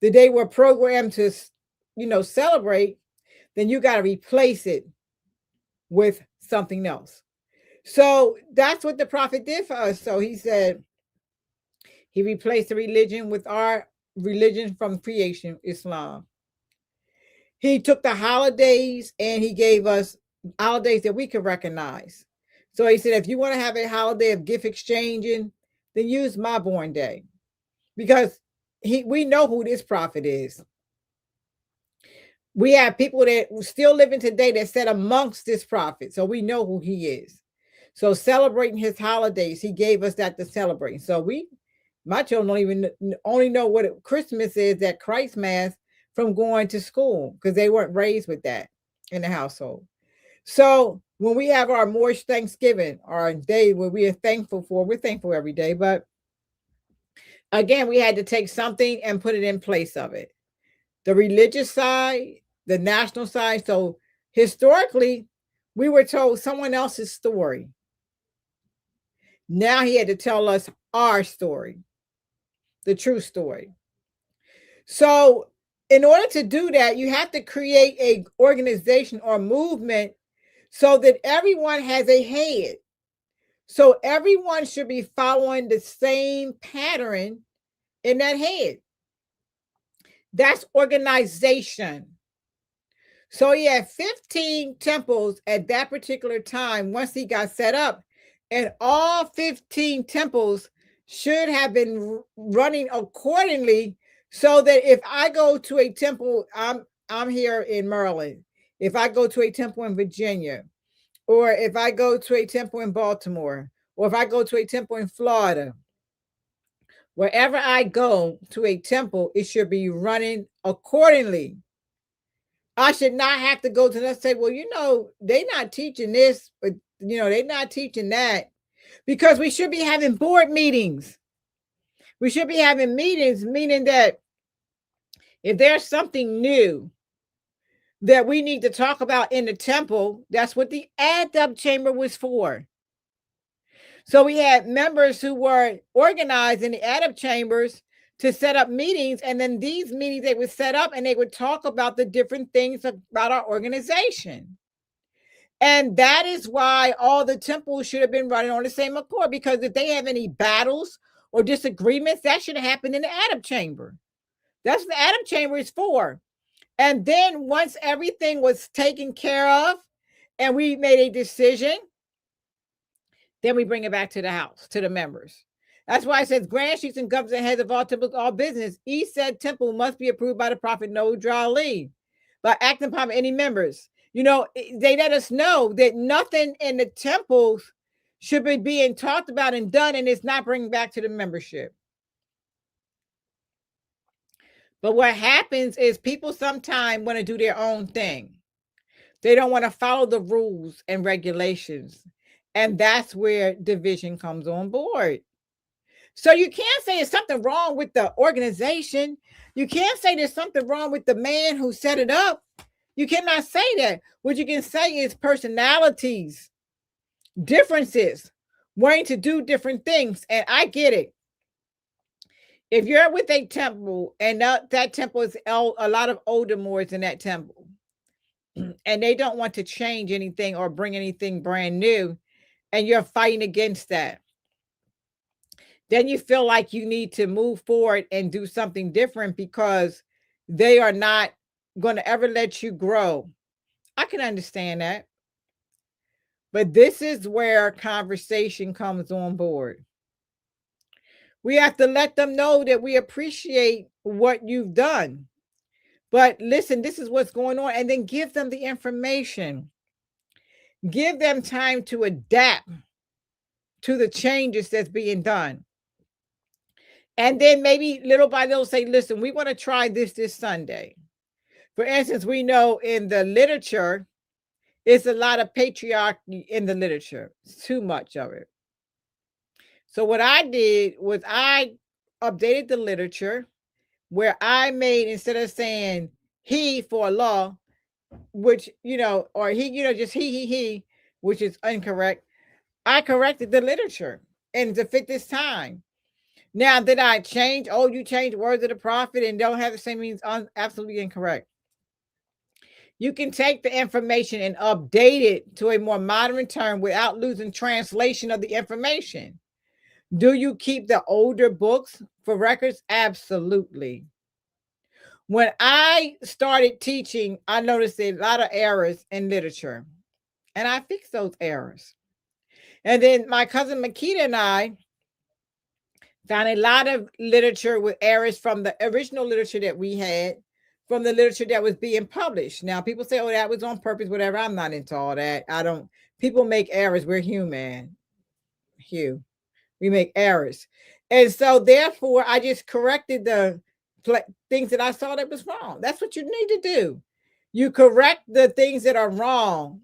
that they were programmed to, celebrate, then you got to replace it with something else. So that's what the prophet did for us. So he said he replaced the religion with our religion from creation, Islam. He took the holidays and he gave us holidays that we could recognize. So he said, if you want to have a holiday of gift exchanging, then use my born day, because we know who this prophet is. We have people that still living today that sat amongst this prophet, so we know who he is. So celebrating his holidays, he gave us that to celebrate. So my children don't even only know what Christmas is, that Christ Mass, from going to school, because they weren't raised with that in the household. So when we have our Moorish Thanksgiving, our day where we are thankful for, we're thankful every day, but again, we had to take something and put it in place of it. The religious side, the national side. So historically, we were told someone else's story. Now he had to tell us our story, the true story. So in order to do that, you have to create an organization or movement so that everyone has a head. So everyone should be following the same pattern in that head. That's organization. So he had 15 temples at that particular time once he got set up, and all 15 temples should have been running accordingly, so that if I go to a temple, I'm here in Maryland. If I go to a temple in Virginia, or if I go to a temple in Baltimore, or if I go to a temple in Florida, wherever I go to a temple, it should be running accordingly. I should not have to go to them and say, well, they're not teaching this, but they're not teaching that, because we should be having board meetings. We should be having meetings, meaning that if there's something new that we need to talk about in the temple, that's what the add-up chamber was for. So we had members who were organized in the add-up chambers to set up meetings, and then these meetings they would set up and they would talk about the different things about our organization. And that is why all the temples should have been running on the same accord, because if they have any battles or disagreements, that should have happened in the add-up chamber. That's what the add-up chamber is for. And then once everything was taken care of and we made a decision, Then we bring it back to the house, to the members. That's why it says grand chiefs and governors and heads of all temples, all business. Each said temple must be approved by the prophet no Drali, by acting upon any members. You know, they let us know that nothing in the temples should be being talked about and done, and it's not bringing back to the membership. But what happens is people sometimes want to do their own thing. They don't want to follow the rules and regulations. And that's where division comes on board. So you can't say there's something wrong with the organization. You can't say there's something wrong with the man who set it up. You cannot say that. What you can say is personalities, differences, wanting to do different things. And I get it. If you're with a temple and that temple is a lot of older Moors in that temple, and they don't want to change anything or bring anything brand new, and you're fighting against that, then you feel like you need to move forward and do something different because they are not going to ever let you grow. I can understand that. But this is where conversation comes on board. We have to let them know that we appreciate what you've done. But listen, this is what's going on. And then give them the information. Give them time to adapt to the changes that's being done. And then maybe little by little say, listen, we want to try this Sunday. For instance, we know in the literature, it's a lot of patriarchy in the literature. It's too much of it. So what I did was I updated the literature where I made, instead of saying he for law, which, or he, just he, which is incorrect, I corrected the literature and to fit this time. Now, did I change? Oh, you changed words of the prophet and don't have the same means? Absolutely incorrect. You can take the information and update it to a more modern term without losing translation of the information. Do you keep the older books for records? Absolutely. When I started teaching, I noticed a lot of errors in literature, and I fixed those errors. And then my cousin Makita and I found a lot of literature with errors from the original literature that we had, from the literature that was being published. Now, people say, oh, that was on purpose, whatever. I'm not into all that. People make errors. We're human. We make errors. And so therefore, I just corrected the things that I saw that was wrong. That's what you need to do. You correct the things that are wrong.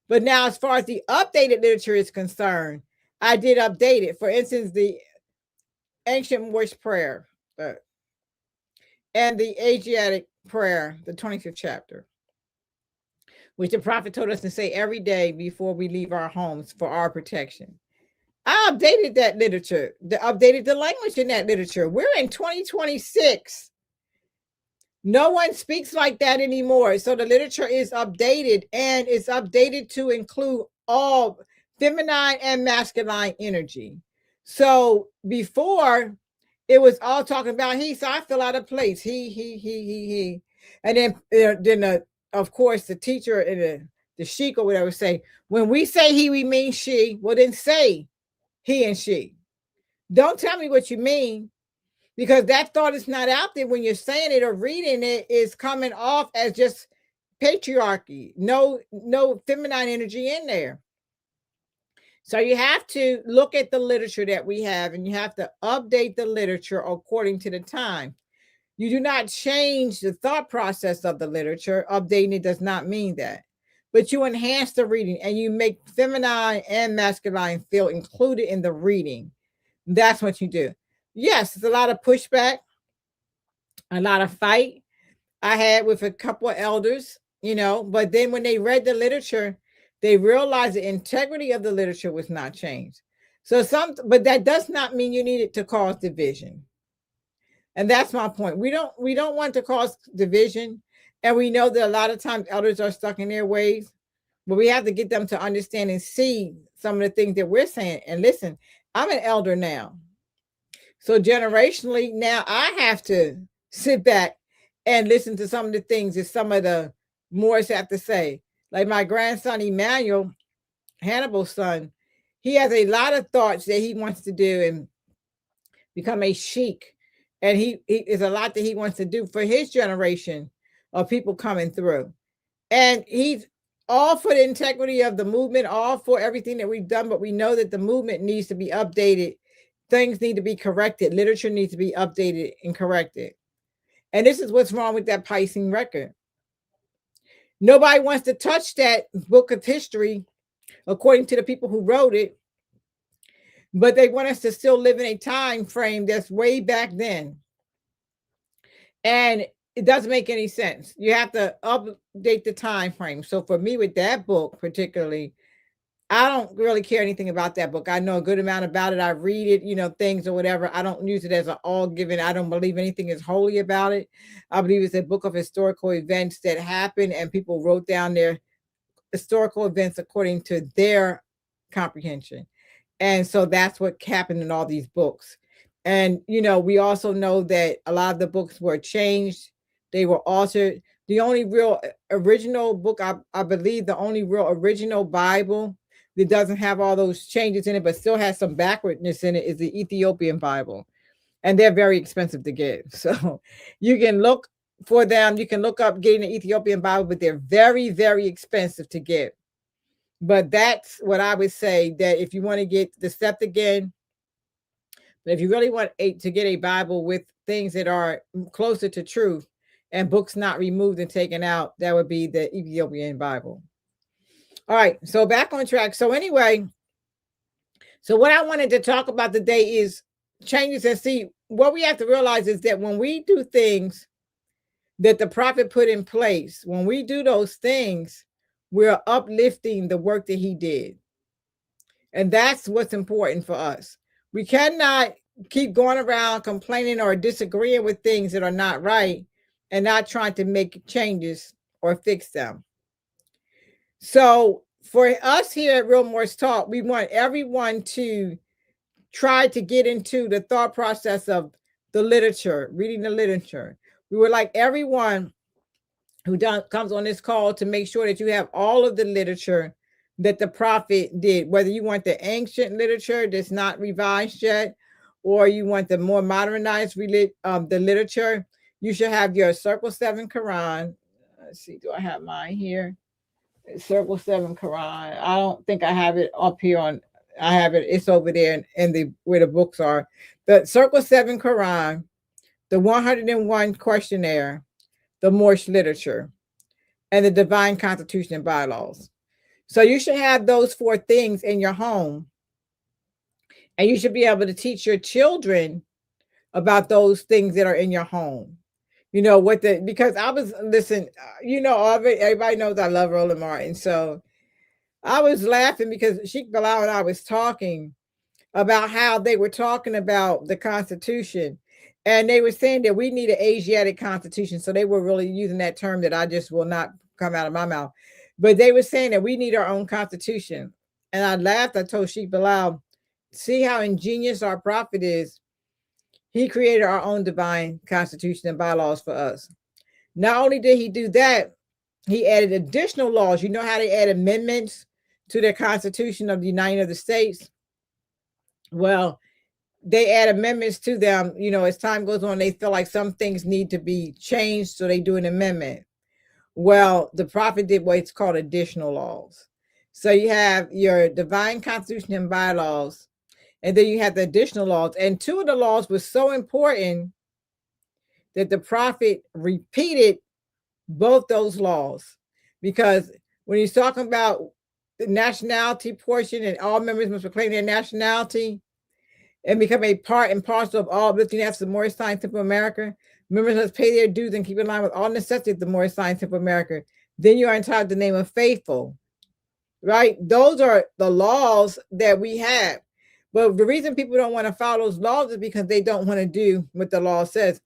But now, as far as the updated literature is concerned, I did update it. For instance, the ancient Moorish prayer and the Asiatic prayer, the 25th chapter, which the prophet told us to say every day before we leave our homes for our protection. I updated that literature, updated the language in that literature. We're in 2026. No one speaks like that anymore. So the literature is updated, and it's updated to include all feminine and masculine energy. So before, it was all talking about he, so I feel out of place. He. And then of course, the teacher and the sheik or whatever say, when we say he, we mean she. Well, then say he and she. Don't tell me what you mean, because that thought is not out there when you're saying it or reading it. Is coming off as just patriarchy. No feminine energy in there. So you have to look at the literature that we have, and you have to update the literature according to the time. You do not change the thought process of the literature. Updating it does not mean that. But you enhance the reading, and you make feminine and masculine feel included in the reading. That's what you do. Yes, it's a lot of pushback, a lot of fight I had with a couple of elders, but then when they read the literature, they realized the integrity of the literature was not changed. But that does not mean you need it to cause division. And that's my point. We don't want to cause division. And we know that a lot of times elders are stuck in their ways, but we have to get them to understand and see some of the things that we're saying. And listen, I'm an elder now. So generationally, now I have to sit back and listen to some of the things that some of the Moors have to say. Like my grandson, Emmanuel, Hannibal's son, He has a lot of thoughts that he wants to do and become a sheik. And he is a lot that he wants to do for his generation of people coming through. And he's all for the integrity of the movement, all for everything that we've done, but we know that the movement needs to be updated. Things need to be corrected. Literature needs to be updated and corrected. And this is what's wrong with that Piscean record. Nobody wants to touch that book of history, according to the people who wrote it, but they want us to still live in a time frame that's way back then. And it doesn't make any sense. You have to update the time frame. So for me, with that book particularly, I don't really care anything about that book. I know a good amount about it. I read it, things or whatever. I don't use it as an all given. I don't believe anything is holy about it. I believe it's a book of historical events that happened and people wrote down their historical events according to their comprehension. And so that's what happened in all these books. And, we also know that a lot of the books were changed, they were altered. The only real original book, I believe, the only real original Bible that doesn't have all those changes in it, but still has some backwardness in it, is the Ethiopian Bible. And they're very expensive to get. So you can look for them. You can look up getting the Ethiopian Bible, but they're very, very expensive to get. But that's what I would say, that if you want to get the Septuagint, but if you really want to get a Bible with things that are closer to truth and books not removed and taken out, that would be the Ethiopian Bible. All right, so back on track. So anyway, so what I wanted to talk about today is changes. And see, what we have to realize is that when we do things that the prophet put in place, when we do those things, we're uplifting the work that he did. And that's what's important for us. We cannot keep going around complaining or disagreeing with things that are not right and not trying to make changes or fix them. So for us here at Real Morse Talk, we want everyone to try to get into the thought process of the literature, reading the literature. We would like everyone who comes on this call to make sure that you have all of the literature that the prophet did, whether you want the ancient literature that's not revised yet, or you want the more modernized the literature. You should have your Circle 7 Quran. Let's see, do I have mine here? Circle 7 Quran. I don't think I have it up here I have it. It's over there in where the books are. The Circle 7 Quran, the 101 questionnaire, the Moorish literature, and the divine constitution and bylaws. So you should have those 4 things in your home, and you should be able to teach your children about those things that are in your home. Because I was, listen, everybody knows I love Roland Martin. So I was laughing because Sheikh Bilal and I was talking about how they were talking about the Constitution. And they were saying that we need an Asiatic Constitution. So they were really using that term that I just will not come out of my mouth. But they were saying that we need our own Constitution. And I laughed. I told Sheikh Bilal, see how ingenious our prophet is. He created our own divine Constitution and bylaws for us. Not only did he do that, he added additional laws. You know how they add amendments to the Constitution of the United States? Well, they add amendments to them. As time goes on, they feel like some things need to be changed, so they do an amendment. Well, the prophet did what's called additional laws. So you have your divine constitution and bylaws, and then you have the additional laws. And 2 of the laws were so important that the prophet repeated both those laws, because when he's talking about the nationality portion and all members must proclaim their nationality and become a part and parcel of all uplifting efforts of the Moorish Science Temple of America, members must pay their dues and keep in line with all necessities of the Moorish Science Temple of America. Then you are entitled to the name of faithful, right? Those are the laws that we have. But the reason people don't want to follow those laws is because they don't want to do what the law says.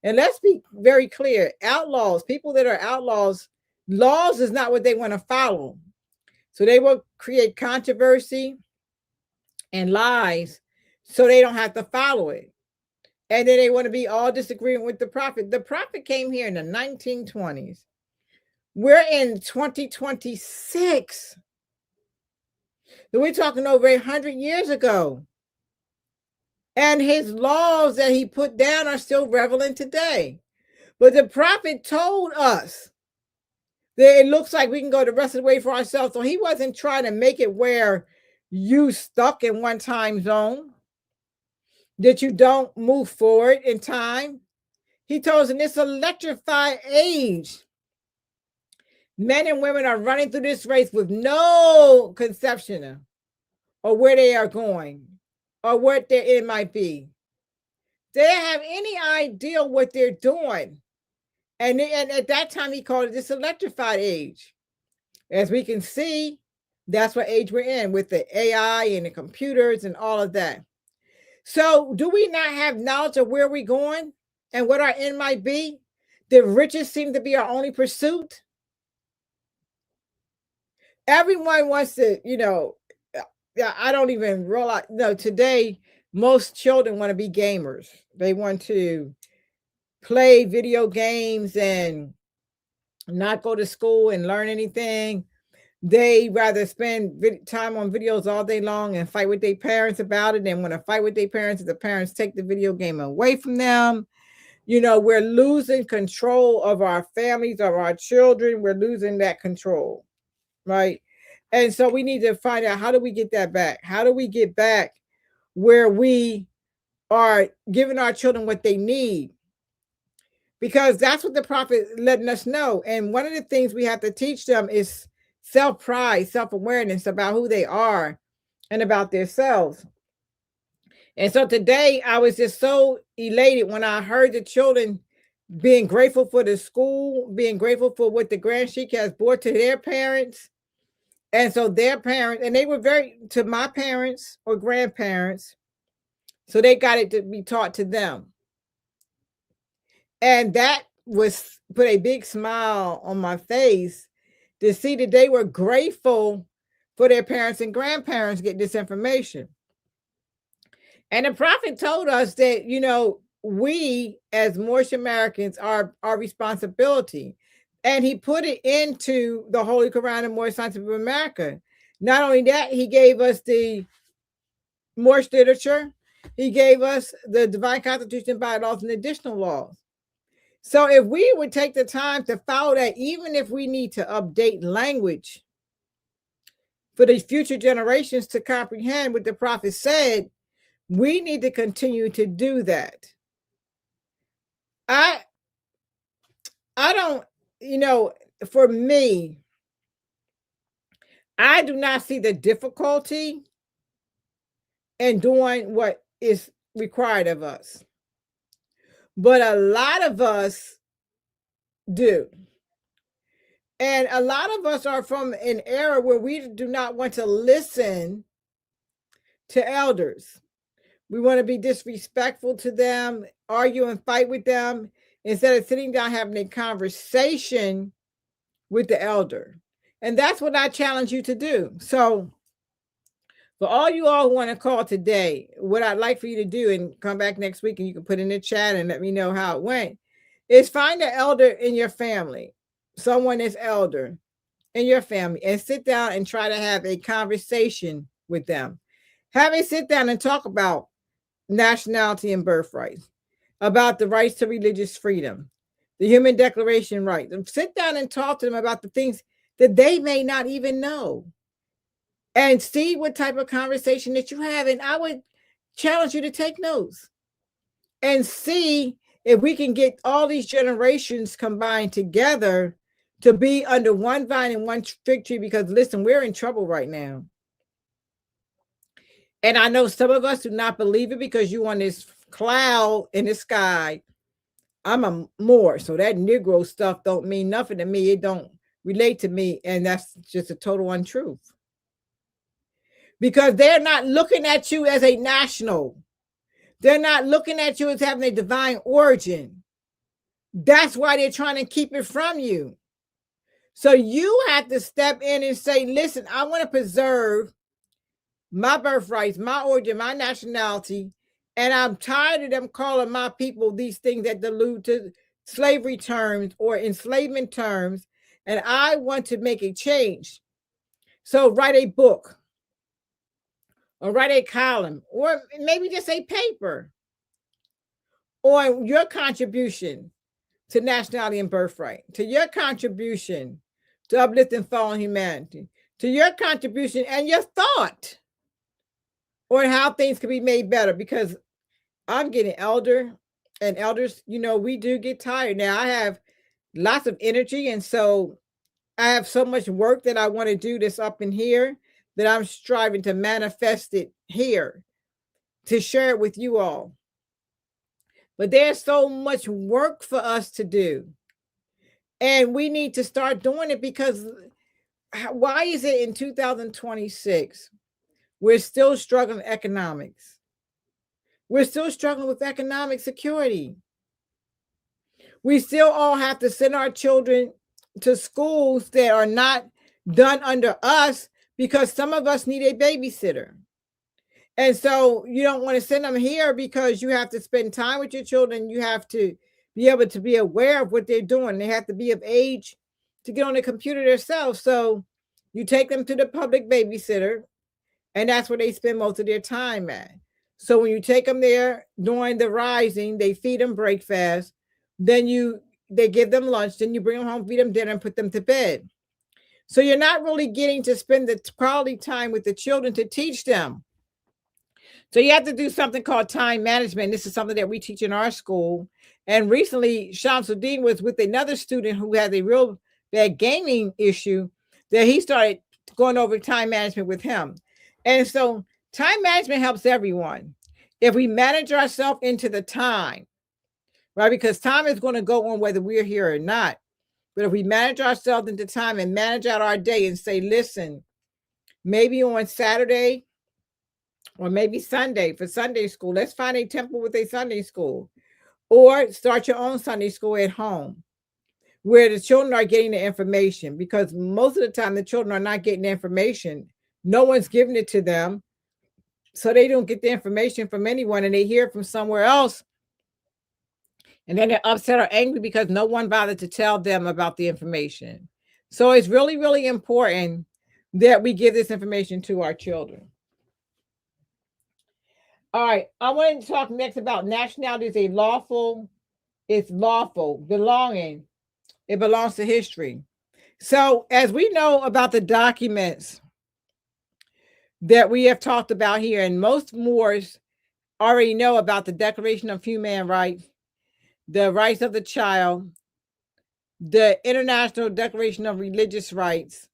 And let's be very clear, outlaws, people that are outlaws, laws is not what they want to follow. So they will create controversy and lies so they don't have to follow it. And then they want to be all disagreeing with the prophet. The prophet came here in the 1920s. We're in 2026. We're talking over 100 years ago. And his laws that he put down are still relevant today. But the prophet told us that it looks like we can go the rest of the way for ourselves. So he wasn't trying to make it where you stuck in one time zone, that you don't move forward in time. He told us in this electrified age, men and women are running through this race with no conception of where they are going or what their end might be. They don't have any idea what they're doing. And at that time, he called it this electrified age. As we can see, that's what age we're in with the AI and the computers and all of that. So do we not have knowledge of where we're going and what our end might be? The riches seem to be our only pursuit. Everyone wants to, I don't even realize, today, most children want to be gamers. They want to play video games and not go to school and learn anything. They rather spend time on videos all day long and fight with their parents about it. And when I fight with their parents, the parents take the video game away from them. We're losing control of our families, of our children. We're losing that control, right? And so we need to find out, how do we get that back? How do we get back where we are giving our children what they need? Because that's what the prophet letting us know. And one of the things we have to teach them is self-pride, self-awareness about who they are and about themselves. And so today I was just so elated when I heard the children being grateful for the school, being grateful for what the Grand Sheik has brought to their parents. And so their parents, and they were to my parents or grandparents, so they got it to be taught to them. And that put a big smile on my face to see that they were grateful for their parents and grandparents get this information. And the prophet told us that, we as Moorish Americans are our responsibility. And he put it into the Holy Quran and Moorish Science of America. Not only that, he gave us the Moorish literature. He gave us the Divine Constitution, bylaws, and additional laws. So if we would take the time to follow that, even if we need to update language for the future generations to comprehend what the prophet said, we need to continue to do that. I don't, for me, I do not see the difficulty in doing what is required of us. But a lot of us do. And a lot of us are from an era where we do not want to listen to elders. We want to be disrespectful to them, argue and fight with them, instead of sitting down having a conversation with the elder. And that's what I challenge you to do. So for all you all who want to call today, what I'd like for you to do, and come back next week and you can put in the chat and let me know how it went, is find an elder in your family, someone that's elder in your family, and sit down and try to have a conversation with them. Have a sit down and talk about nationality and birthright, about the rights to religious freedom, the Human Declaration rights. Sit down and talk to them about the things that they may not even know, and see what type of conversation that you have. And I would challenge you to take notes and see if we can get all these generations combined together to be under one vine and one fig tree. Because listen, we're in trouble right now. And I know some of us do not believe it because you on this cloud in the sky. I'm a Moor, so that Negro stuff don't mean nothing to me. It don't relate to me. And that's just a total untruth. Because they're not looking at you as a national. They're not looking at you as having a divine origin. That's why they're trying to keep it from you. So you have to step in and say, listen, I want to preserve my birthrights, my origin, my nationality, and I'm tired of them calling my people these things that allude to slavery terms or enslavement terms, and I want to make a change. So write a book. or write a column, or maybe just a paper on your contribution to nationality and birthright, to your contribution to uplifting fallen humanity, to your contribution and your thought on how things can be made better. Because I'm getting elder, and elders, we do get tired. Now I have lots of energy, and so I have so much work that I want to do this up in here that I'm striving to manifest it here to share it with you all. But there's so much work for us to do. And we need to start doing it, because why is it in 2026 we're still struggling with economics? We're still struggling with economic security. We still all have to send our children to schools that are not done under us, because some of us need a babysitter. And so you don't want to send them here because you have to spend time with your children. You have to be able to be aware of what they're doing. They have to be of age to get on the computer themselves. So you take them to the public babysitter, and that's where they spend most of their time at. So when you take them there during the rising, they feed them breakfast, then they give them lunch, then you bring them home, feed them dinner, and put them to bed. So you're not really getting to spend the quality time with the children to teach them. So you have to do something called time management. This is something that we teach in our school. And recently, Shamsuddin was with another student who had a real bad gaming issue, that he started going over time management with him. And so time management helps everyone. If we manage ourselves into the time, right? Because time is going to go on whether we're here or not. But if we manage ourselves into time and manage out our day and say, listen, maybe on Saturday, or maybe Sunday for Sunday school, let's find a temple with a Sunday school, or start your own Sunday school at home where the children are getting the information, because most of the time the children are not getting the information. No one's giving it to them. So they don't get the information from anyone, and they hear it from somewhere else. And then they're upset or angry because no one bothered to tell them about the information. So it's really, really important that we give this information to our children. All right, I want to talk next about nationality is it's lawful, belonging. It belongs to history. So as we know about the documents that we have talked about here, and most Moors already know about the Declaration of Human Rights, the rights of the child, the International Declaration of Religious Rights.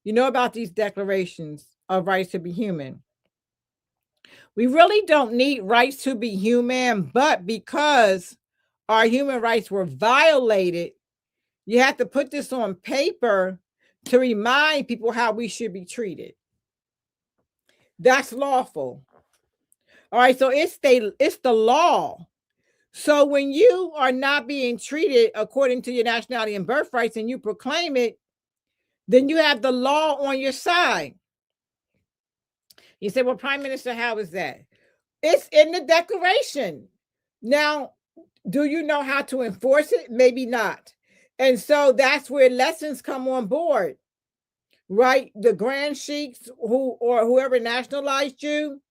You know about these declarations of rights to be human. We really don't need rights to be human, but because our human rights were violated, you have to put this on paper to remind people how we should be treated. That's lawful. All right, so it's the law. So when you are not being treated according to your nationality and birthrights and you proclaim it, then you have the law on your side. You say, well, Prime Minister, how is that? It's in the declaration. Now, do you know how to enforce it? Maybe not. And so that's where lessons come on board, right? The grand sheiks or whoever nationalized you,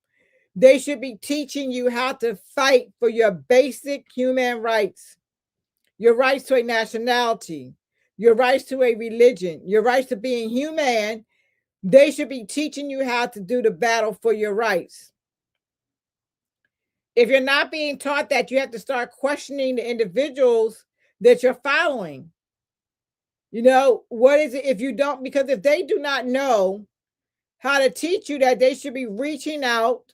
they should be teaching you how to fight for your basic human rights, your rights to a nationality, your rights to a religion, your rights to being human. They should be teaching you how to do the battle for your rights. If you're not being taught that, you have to start questioning the individuals that you're following. What is it if you don't? Because if they do not know how to teach you that, they should be reaching out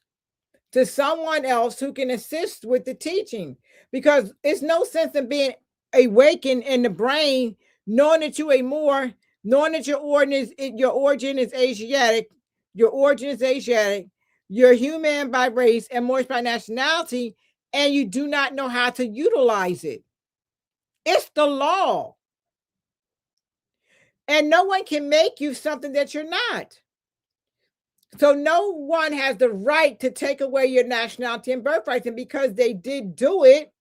to someone else who can assist with the teaching. Because it's no sense in being awakened in the brain, knowing that you're a Moor, knowing that your origin is Asiatic, you're human by race and Moorish by nationality, and you do not know how to utilize it. It's the law. And no one can make you something that you're not. So no one has the right to take away your nationality and birthright. And because they did do it,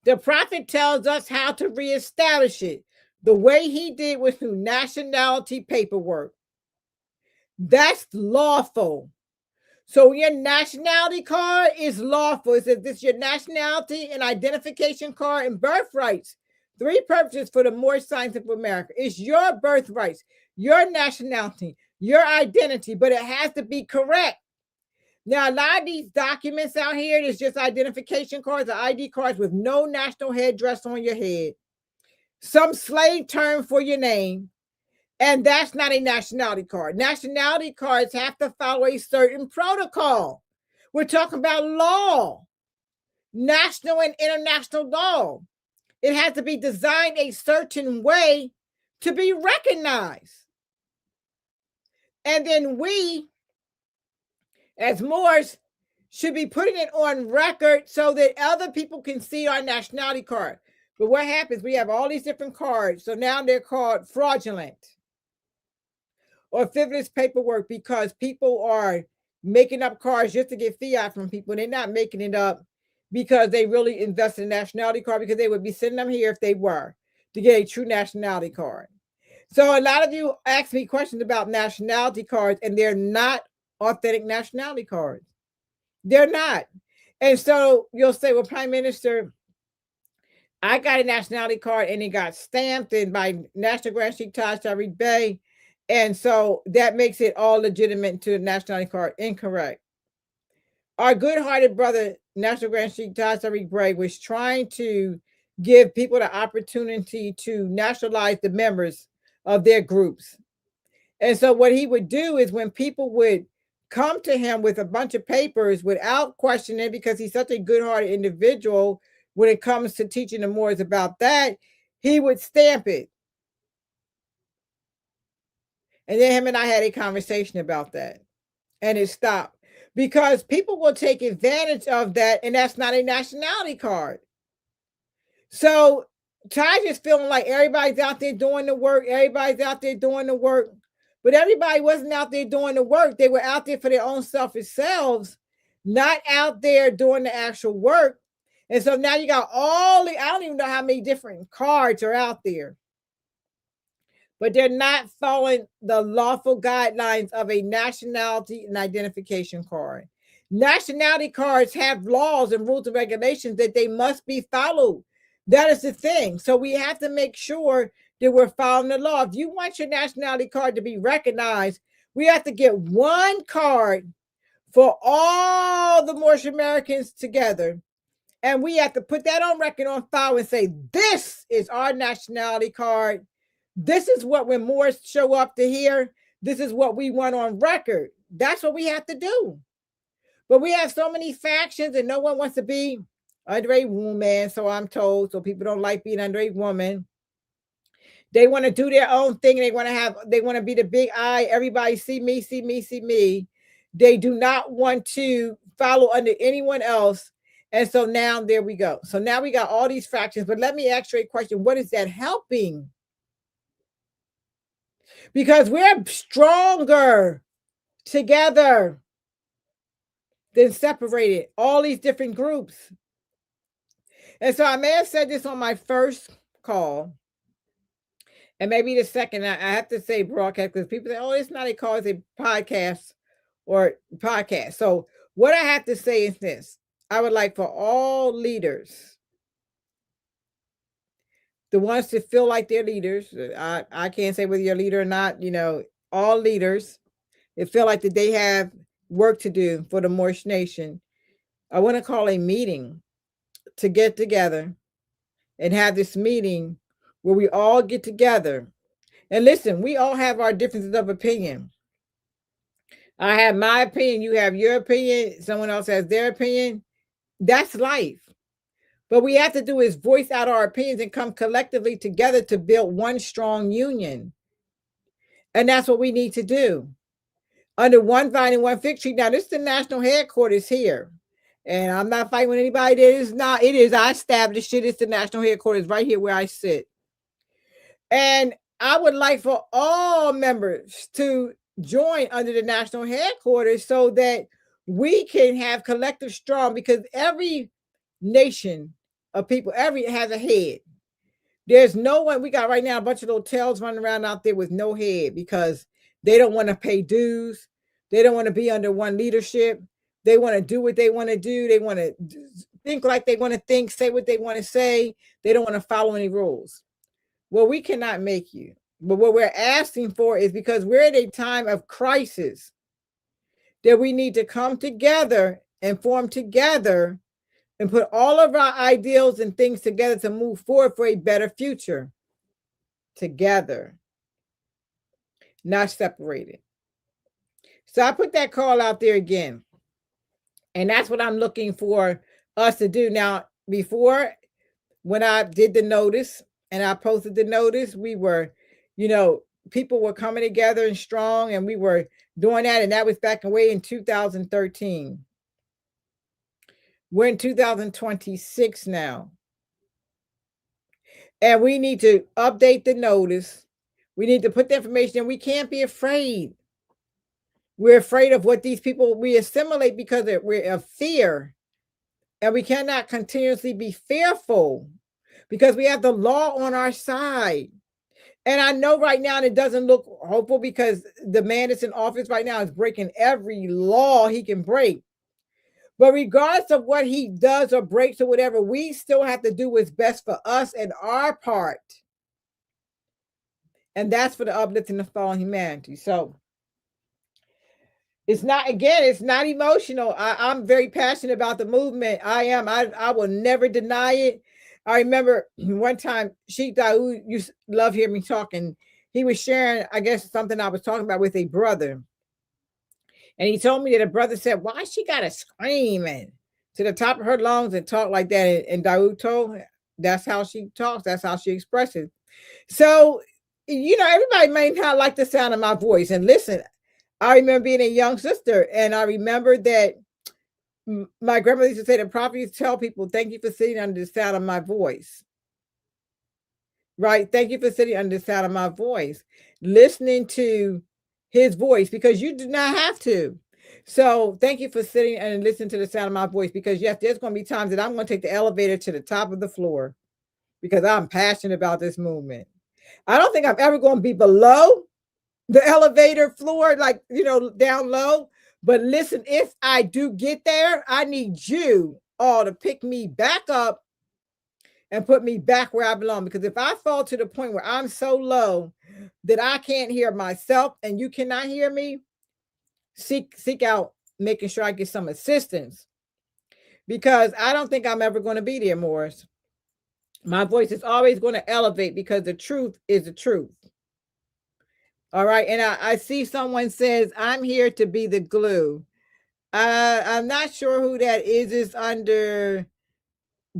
the prophet tells us how to reestablish it. The way he did was through nationality paperwork. That's lawful. So your nationality card is lawful. It says this is your nationality and identification card and birthrights. Three purposes for the Moorish Science of America. It's your birthrights, your nationality, your identity, but it has to be correct. Now, a lot of these documents out here, there's just identification cards or ID cards with no national headdress on your head, some slave term for your name, and that's not a nationality card. Nationality cards have to follow a certain protocol. We're talking about law, national and international law. It has to be designed a certain way to be recognized. And then we, as Moors, should be putting it on record so that other people can see our nationality card. But what happens? We have all these different cards. So now they're called fraudulent or frivolous paperwork because people are making up cards just to get fiat from people. They're not making it up because they really invested in nationality card, because they would be sending them here if they were to get a true nationality card. So a lot of you ask me questions about nationality cards, and they're not authentic nationality cards. They're not. And so you'll say, well, Prime Minister, I got a nationality card and it got stamped in by National Grand Sheikh Taj Tariq Bey. And so that makes it all legitimate to the nationality card. Incorrect. Our good-hearted brother, National Grand Sheikh Taj Tariq Bey, was trying to give people the opportunity to nationalize the members of their groups. And so what he would do is when people would come to him with a bunch of papers without questioning, because he's such a good-hearted individual when it comes to teaching the Moors about that, he would stamp it. And then him and I had a conversation about that, and it stopped because people will take advantage of that, and that's not a nationality card. So Taj is feeling like everybody's out there doing the work, but everybody wasn't out there doing the work. They were out there for their own selfish selves, not out there doing the actual work. And so now you got I don't even know how many different cards are out there, but they're not following the lawful guidelines of a nationality and identification card. Nationality cards have laws and rules and regulations that they must be followed. That is the thing. So we have to make sure that we're following the law. If you want your nationality card to be recognized, we have to get one card for all the Moorish Americans together. And we have to put that on record, on file, and say, this is our nationality card. This is what, when Moors show up to here, this is what we want on record. That's what we have to do. But we have so many factions, and no one wants to be under a woman, so I'm told. So people don't like being under a woman. They want to do their own thing. They want to be the big eye. Everybody see me, see me, see me. They do not want to follow under anyone else. And so now there we go. So now we got all these factions. But let me ask you a question. What is that helping? Because we're stronger together than separated. All these different groups. And so I may have said this on my first call, and maybe the second. I have to say broadcast, because people say, oh, it's not a call, it's a podcast or podcast. So what I have to say is this. I would like for all leaders, the ones that feel like they're leaders, I can't say whether you're a leader or not, all leaders that feel like that they have work to do for the Moorish nation. I want to call a meeting to get together and have this meeting where we all get together. And listen, we all have our differences of opinion. I have my opinion, you have your opinion, someone else has their opinion. That's life. But we have to do is voice out our opinions and come collectively together to build one strong union. And that's what we need to do. Under one vine and one fig tree. Now, this is the national headquarters here. And I'm not fighting with anybody that is not. It is. I established it. It's the national headquarters right here where I sit. And I would like for all members to join under the national headquarters so that we can have collective strong, because every nation of people, every has a head. There's no one. We got right now a bunch of little tails running around out there with no head because they don't want to pay dues. They don't want to be under one leadership. They want to do what they want to do. They want to think like they want to think, say what they want to say. They don't want to follow any rules. Well, we cannot make you. But what we're asking for is, because we're at a time of crisis, that we need to come together and form together and put all of our ideals and things together to move forward for a better future. Together, not separated. So I put that call out there again. And that's what I'm looking for us to do. Now, before, when I did the notice and I posted the notice, we were, people were coming together and strong, and we were doing that. And that was back away in 2013. We're in 2026 now. And we need to update the notice. We need to put the information in. We can't be afraid. We're afraid of what these people, we assimilate because we're of fear. And we cannot continuously be fearful because we have the law on our side. And I know right now it doesn't look hopeful because the man that's in office right now is breaking every law he can break. But regardless of what he does or breaks or whatever, we still have to do what's best for us and our part. And that's for the uplifting of fallen humanity. So it's not emotional. I'm very passionate about the movement. I will never deny it. I remember one time Sheikh Daoud used to love hearing me talking. He was sharing, I guess, something I was talking about with a brother. And he told me that a brother said, why she got to screaming to the top of her lungs and talk like that? And Daoud told her, that's how she talks. That's how she expresses. So, everybody may not like the sound of my voice. And listen, I remember being a young sister, and I remember that my grandmother used to say, the prophet used to tell people, thank you for sitting under the sound of my voice. Right? Thank you for sitting under the sound of my voice, listening to his voice, because you do not have to. So thank you for sitting and listening to the sound of my voice, because yes, there's going to be times that I'm going to take the elevator to the top of the floor because I'm passionate about this movement. I don't think I'm ever going to be below the elevator floor, like, down low. But listen, if I do get there, I need you all to pick me back up and put me back where I belong. Because if I fall to the point where I'm so low that I can't hear myself and you cannot hear me, seek out making sure I get some assistance. Because I don't think I'm ever going to be there, Morris. My voice is always going to elevate because the truth is the truth. All right. And I see someone says, I'm here to be the glue. I'm not sure who that is. It's under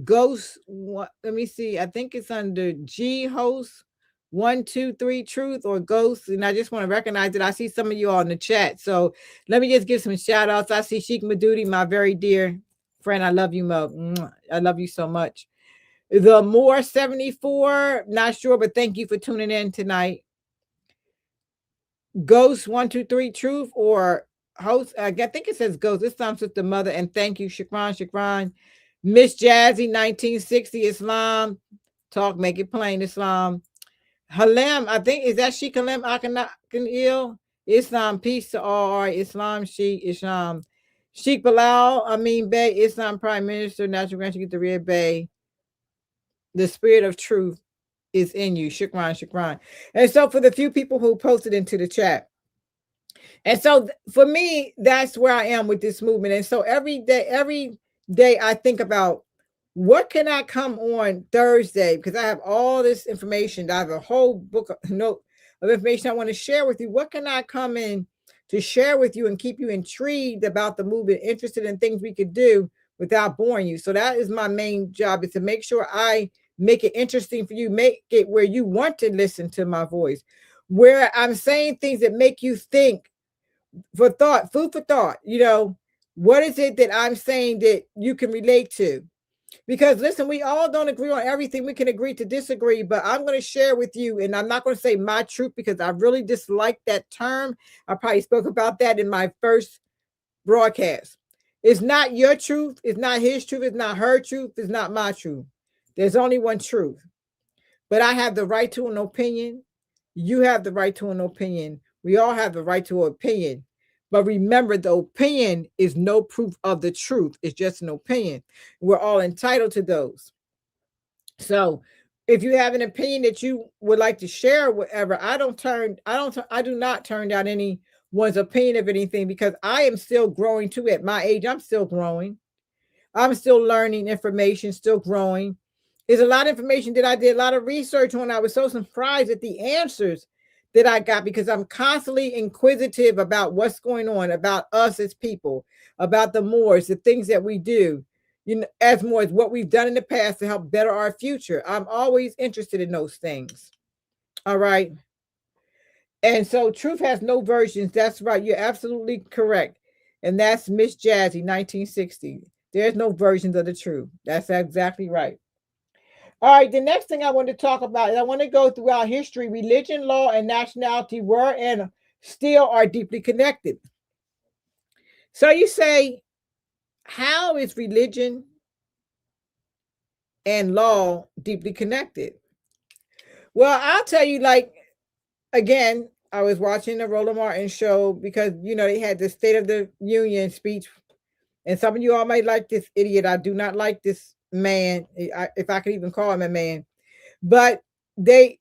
Ghost. Let me see. I think it's under G Host 123 Truth or Ghost. And I just want to recognize that I see some of you all in the chat. So let me just give some shout outs. I see Sheikh Madudi, my very dear friend. I love you, Mo. I love you so much. The Moore 74, not sure, but thank you for tuning in tonight. Ghost 123 Truth or Host, I think it says Ghost. This time with the mother, and thank you, Shukran. Miss Jazzy 1960 Islam. Talk, make it plain, Islam. Halem, I think, is that Sheikh Halem Akanil? Islam, peace to all. Islam, Sheikh, Islam. Sheikh Bilal, Amin Bey, Islam Prime Minister, Natural Grand Sheikh Taria Bey. The spirit of truth is in you. Shukran. And so for the few people who posted into the chat. And so for me, that's where I am with this movement. And so every day I think about, what can I come on Thursday? Because I have all this information. I have a whole book note of information I want to share with you. What can I come in to share with you and keep you intrigued about the movement, interested in things we could do without boring you? So that is my main job, is to make sure I make it interesting for you, make it where you want to listen to my voice, where I'm saying things that make you think, for thought, food for thought. What is it that I'm saying that you can relate to? Because listen, we all don't agree on everything. We can agree to disagree, but I'm going to share with you, and I'm not going to say my truth because I really dislike that term. I probably spoke about that in my first broadcast. It's not your truth. It's not his truth. It's not her truth. It's not my truth. There's only one truth. But I have the right to an opinion. You have the right to an opinion. We all have the right to an opinion. But remember, the opinion is no proof of the truth. It's just an opinion. We're all entitled to those. So if you have an opinion that you would like to share, whatever, I do not turn down anyone's opinion of anything, because I am still growing too. At my age, I'm still growing. I'm still learning information, still growing. There's a lot of information that I did a lot of research on. I was so surprised at the answers that I got, because I'm constantly inquisitive about what's going on, about us as people, about the Moors, the things that we do, as more as what we've done in the past to help better our future. I'm always interested in those things. All right. And so truth has no versions. That's right. You're absolutely correct. And that's Miss Jazzy, 1960. There's no versions of the truth. That's exactly right. All right, the next thing I want to talk about is I want to go throughout history. Religion, law, and nationality were and still are deeply connected. So you say, how is religion and law deeply connected? Well, I'll tell you, like, again, I was watching the Roland Martin show because, they had the State of the Union speech. And some of you all might like this idiot. I do not like this man, if I could even call him a man. But the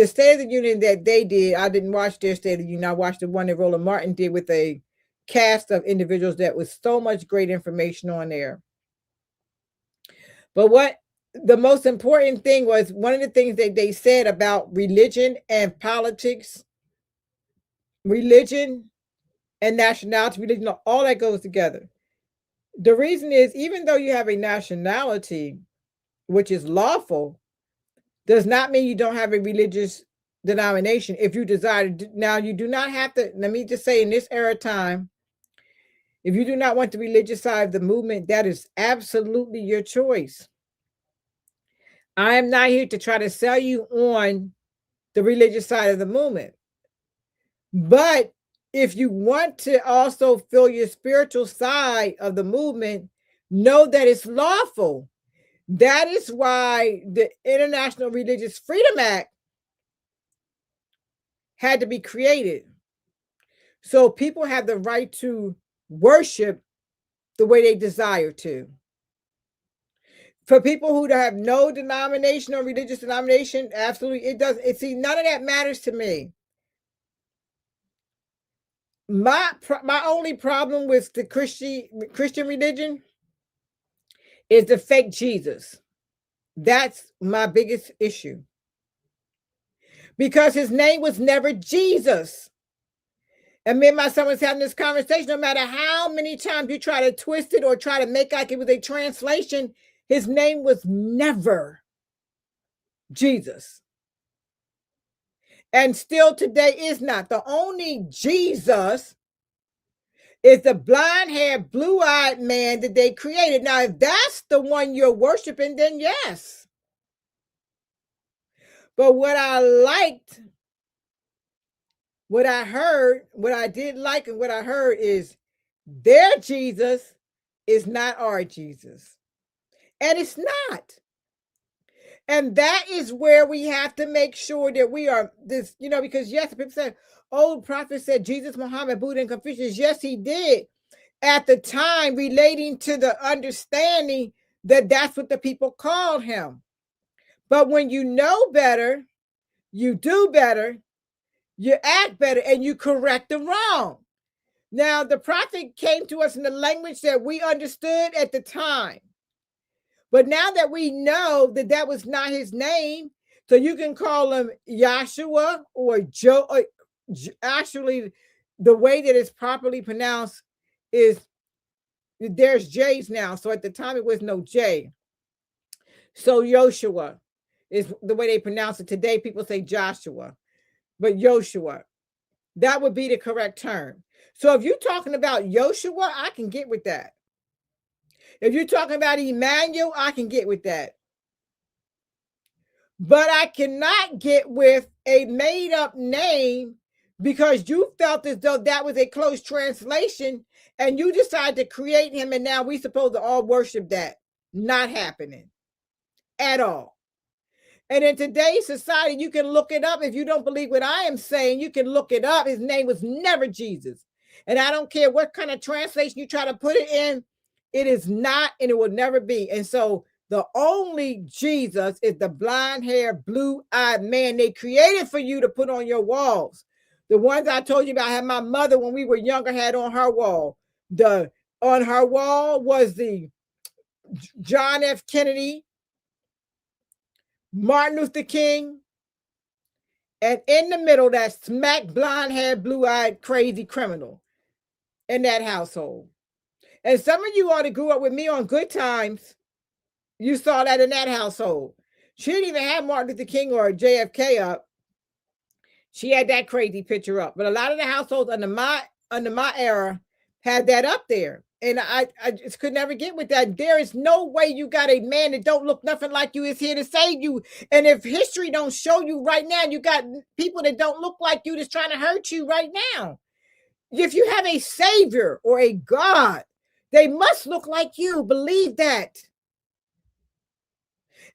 State of the Union that they did, I didn't watch their State of the Union. I watched the one that Roland Martin did with a cast of individuals that was so much great information on there. But what the most important thing was, one of the things that they said about religion and politics, religion and nationality, religion, all that goes together. The reason is, even though you have a nationality, which is lawful, does not mean you don't have a religious denomination if you desire to. Now, you do not have to, let me just say, in this era time, if you do not want the religious side of the movement, that is absolutely your choice. I am not here to try to sell you on the religious side of the movement. But if you want to also feel your spiritual side of the movement, know that it's lawful. That is why the International Religious Freedom Act had to be created. So people have the right to worship the way they desire to. For people who have no denomination or religious denomination, absolutely, it does. See, none of that matters to me. My only problem with the Christian religion is the fake Jesus. That's my biggest issue. Because his name was never Jesus. And me and my son was having this conversation. No matter how many times you try to twist it or try to make like it was a translation, his name was never Jesus. And still today is not. The only Jesus is the blonde-haired, blue-eyed man that they created. Now, if that's the one you're worshiping, then yes. But what I liked, what I heard, what I did like and what I heard is their Jesus is not our Jesus. And it's not. And that is where we have to make sure that we are this, because yes, people said, oh, prophet said Jesus, Muhammad, Buddha, and Confucius. Yes, he did at the time, relating to the understanding that that's what the people called him. But when you know better, you do better, you act better, and you correct the wrong. Now, the prophet came to us in the language that we understood at the time. But now that we know that that was not his name, so you can call him Yahshua or Joe. Actually, the way that it's properly pronounced is there's J's now. So at the time, it was no J. So Yoshua is the way they pronounce it. Today, people say Joshua, but Yoshua. That would be the correct term. So if you're talking about Yoshua, I can get with that. If you're talking about Emmanuel, I can get with that. But I cannot get with a made up name because you felt as though that was a close translation and you decided to create him, and now we supposed to all worship that. Not happening at all. And in today's society, you can look it up. If you don't believe what I am saying, you can look it up. His name was never Jesus. And I don't care what kind of translation you try to put it in, it is not and it will never be. And so the only Jesus is the blonde-haired, blue-eyed man they created for you to put on your walls. The ones I told you about, I had my mother when we were younger had on her wall. On her wall was the John F. Kennedy, Martin Luther King, and in the middle, that smack blonde-haired, blue-eyed, crazy criminal in that household. And some of you ought to grew up with me on Good Times. You saw that in that household. She didn't even have Martin Luther King or JFK up. She had that crazy picture up. But a lot of the households under my era had that up there. And I just could never get with that. There is no way you got a man that don't look nothing like you is here to save you. And if history don't show you right now, you got people that don't look like you that's trying to hurt you right now. If you have a savior or a God, they must look like you. Believe that.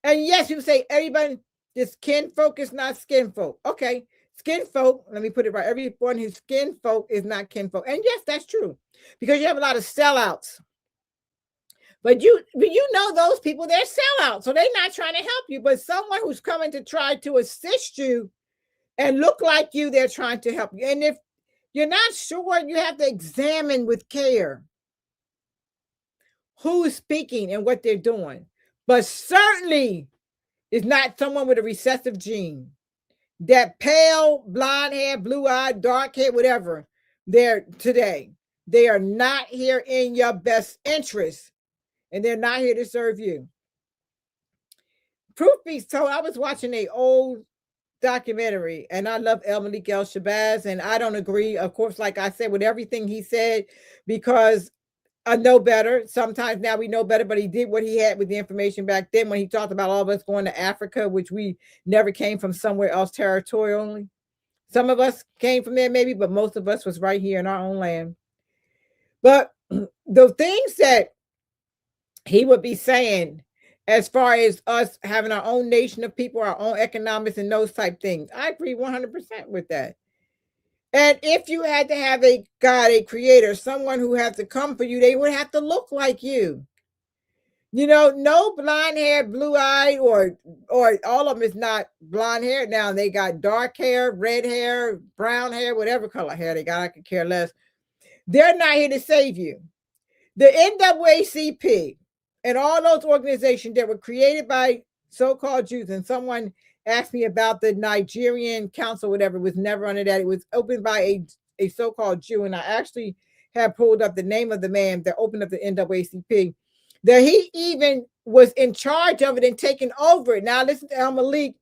And yes, you say everybody, this kinfolk is not skinfolk. Okay, skinfolk, let me put it right. Everyone who's skinfolk is not kinfolk. And yes, that's true. Because you have a lot of sellouts. But you know those people, they're sellouts. So they're not trying to help you. But someone who's coming to try to assist you and look like you, they're trying to help you. And if you're not sure, you have to examine with care who is speaking and what they're doing. But certainly is not someone with a recessive gene. That pale, blonde hair, blue eyed, dark hair, whatever, they're today. They are not here in your best interest, and they're not here to serve you. Proof be told, I was watching an old documentary, and I love El Malik El Shabazz, and I don't agree, of course, like I said, with everything he said, because I know better. Sometimes now we know better, but he did what he had with the information back then when he talked about all of us going to Africa, which we never came from somewhere else territorially. Some of us came from there maybe, but most of us was right here in our own land. But the things that he would be saying as far as us having our own nation of people, our own economics and those type things, I agree 100% with that. And if you had to have a God, a creator, someone who has to come for you, they would have to look like you. You know, no blonde hair, blue eyed, or all of them is not blonde hair. Now they got dark hair, red hair, brown hair, whatever color hair they got. I could care less. They're not here to save you. The NAACP and all those organizations that were created by so-called Jews, and someone asked me about the Nigerian council, whatever, was never under that. It was opened by a so-called Jew, and I actually have pulled up the name of the man that opened up the NAACP, that he even was in charge of it and taking over it. Now listen to El Malik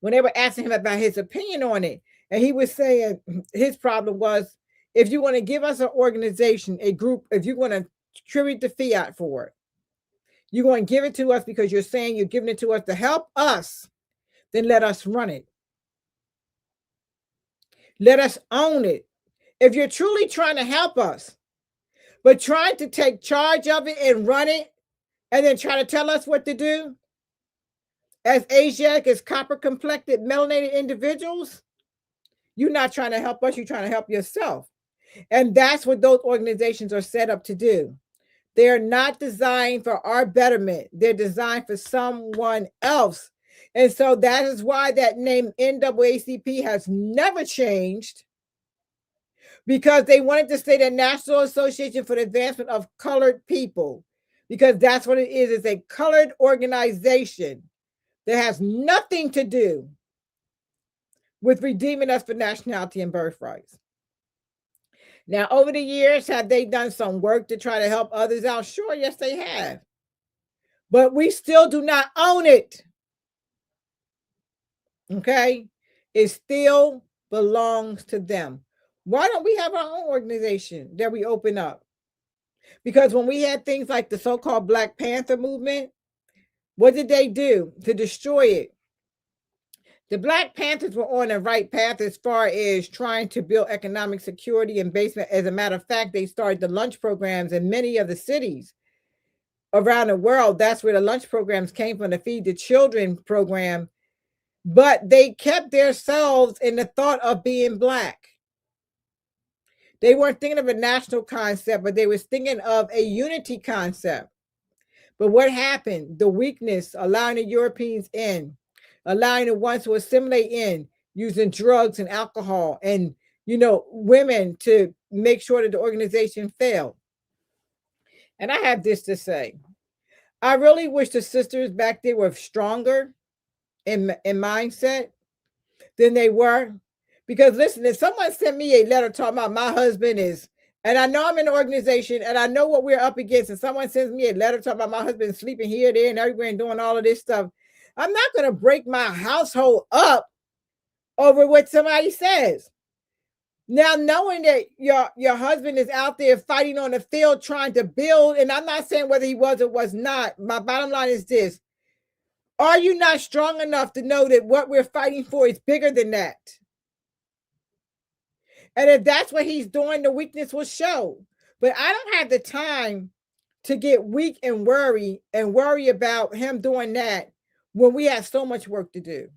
when they were asking him about his opinion on it, and he was saying his problem was, if you want to give us an organization, a group, if you want to tribute the fiat for it, you're going to give it to us because you're saying you're giving it to us to help us, then let us run it. Let us own it. If you're truly trying to help us, but trying to take charge of it and run it, and then try to tell us what to do, as Asiatic, as copper-complected, melanated individuals, you're not trying to help us, you're trying to help yourself. And that's what those organizations are set up to do. They're not designed for our betterment. They're designed for someone else. And so that is why that name NAACP has never changed, because they wanted to say the National Association for the Advancement of Colored People, because that's what it is. It's a colored organization that has nothing to do with redeeming us for nationality and birthrights. Now, over the years, have they done some work to try to help others out? Sure, yes, they have. But we still do not own it. Okay? It still belongs to them. Why don't we have our own organization that we open up? Because when we had things like the so-called Black Panther movement, what did they do to destroy it? The Black Panthers were on the right path as far as trying to build economic security and basement. As a matter of fact, they started the lunch programs in many of the cities around the world. That's where the lunch programs came from, the Feed the Children program. But they kept themselves in the thought of being Black. They weren't thinking of a national concept, but they was thinking of a unity concept. But what happened? The weakness, allowing the Europeans in, allowing the ones to assimilate in, using drugs and alcohol and, women to make sure that the organization failed. And I have this to say. I really wish the sisters back there were stronger in mindset than they were. Because listen, if someone sent me a letter talking about my husband is, and I know I'm in an organization and I know what we're up against, and someone sends me a letter talking about my husband sleeping here, there, and everywhere and doing all of this stuff, I'm not going to break my household up over what somebody says. Now, knowing that your husband is out there fighting on the field trying to build, and I'm not saying whether he was or was not, my bottom line is this. Are you not strong enough to know that what we're fighting for is bigger than that? And if that's what he's doing, the weakness will show. But I don't have the time to get weak and worry about him doing that when we have so much work to do.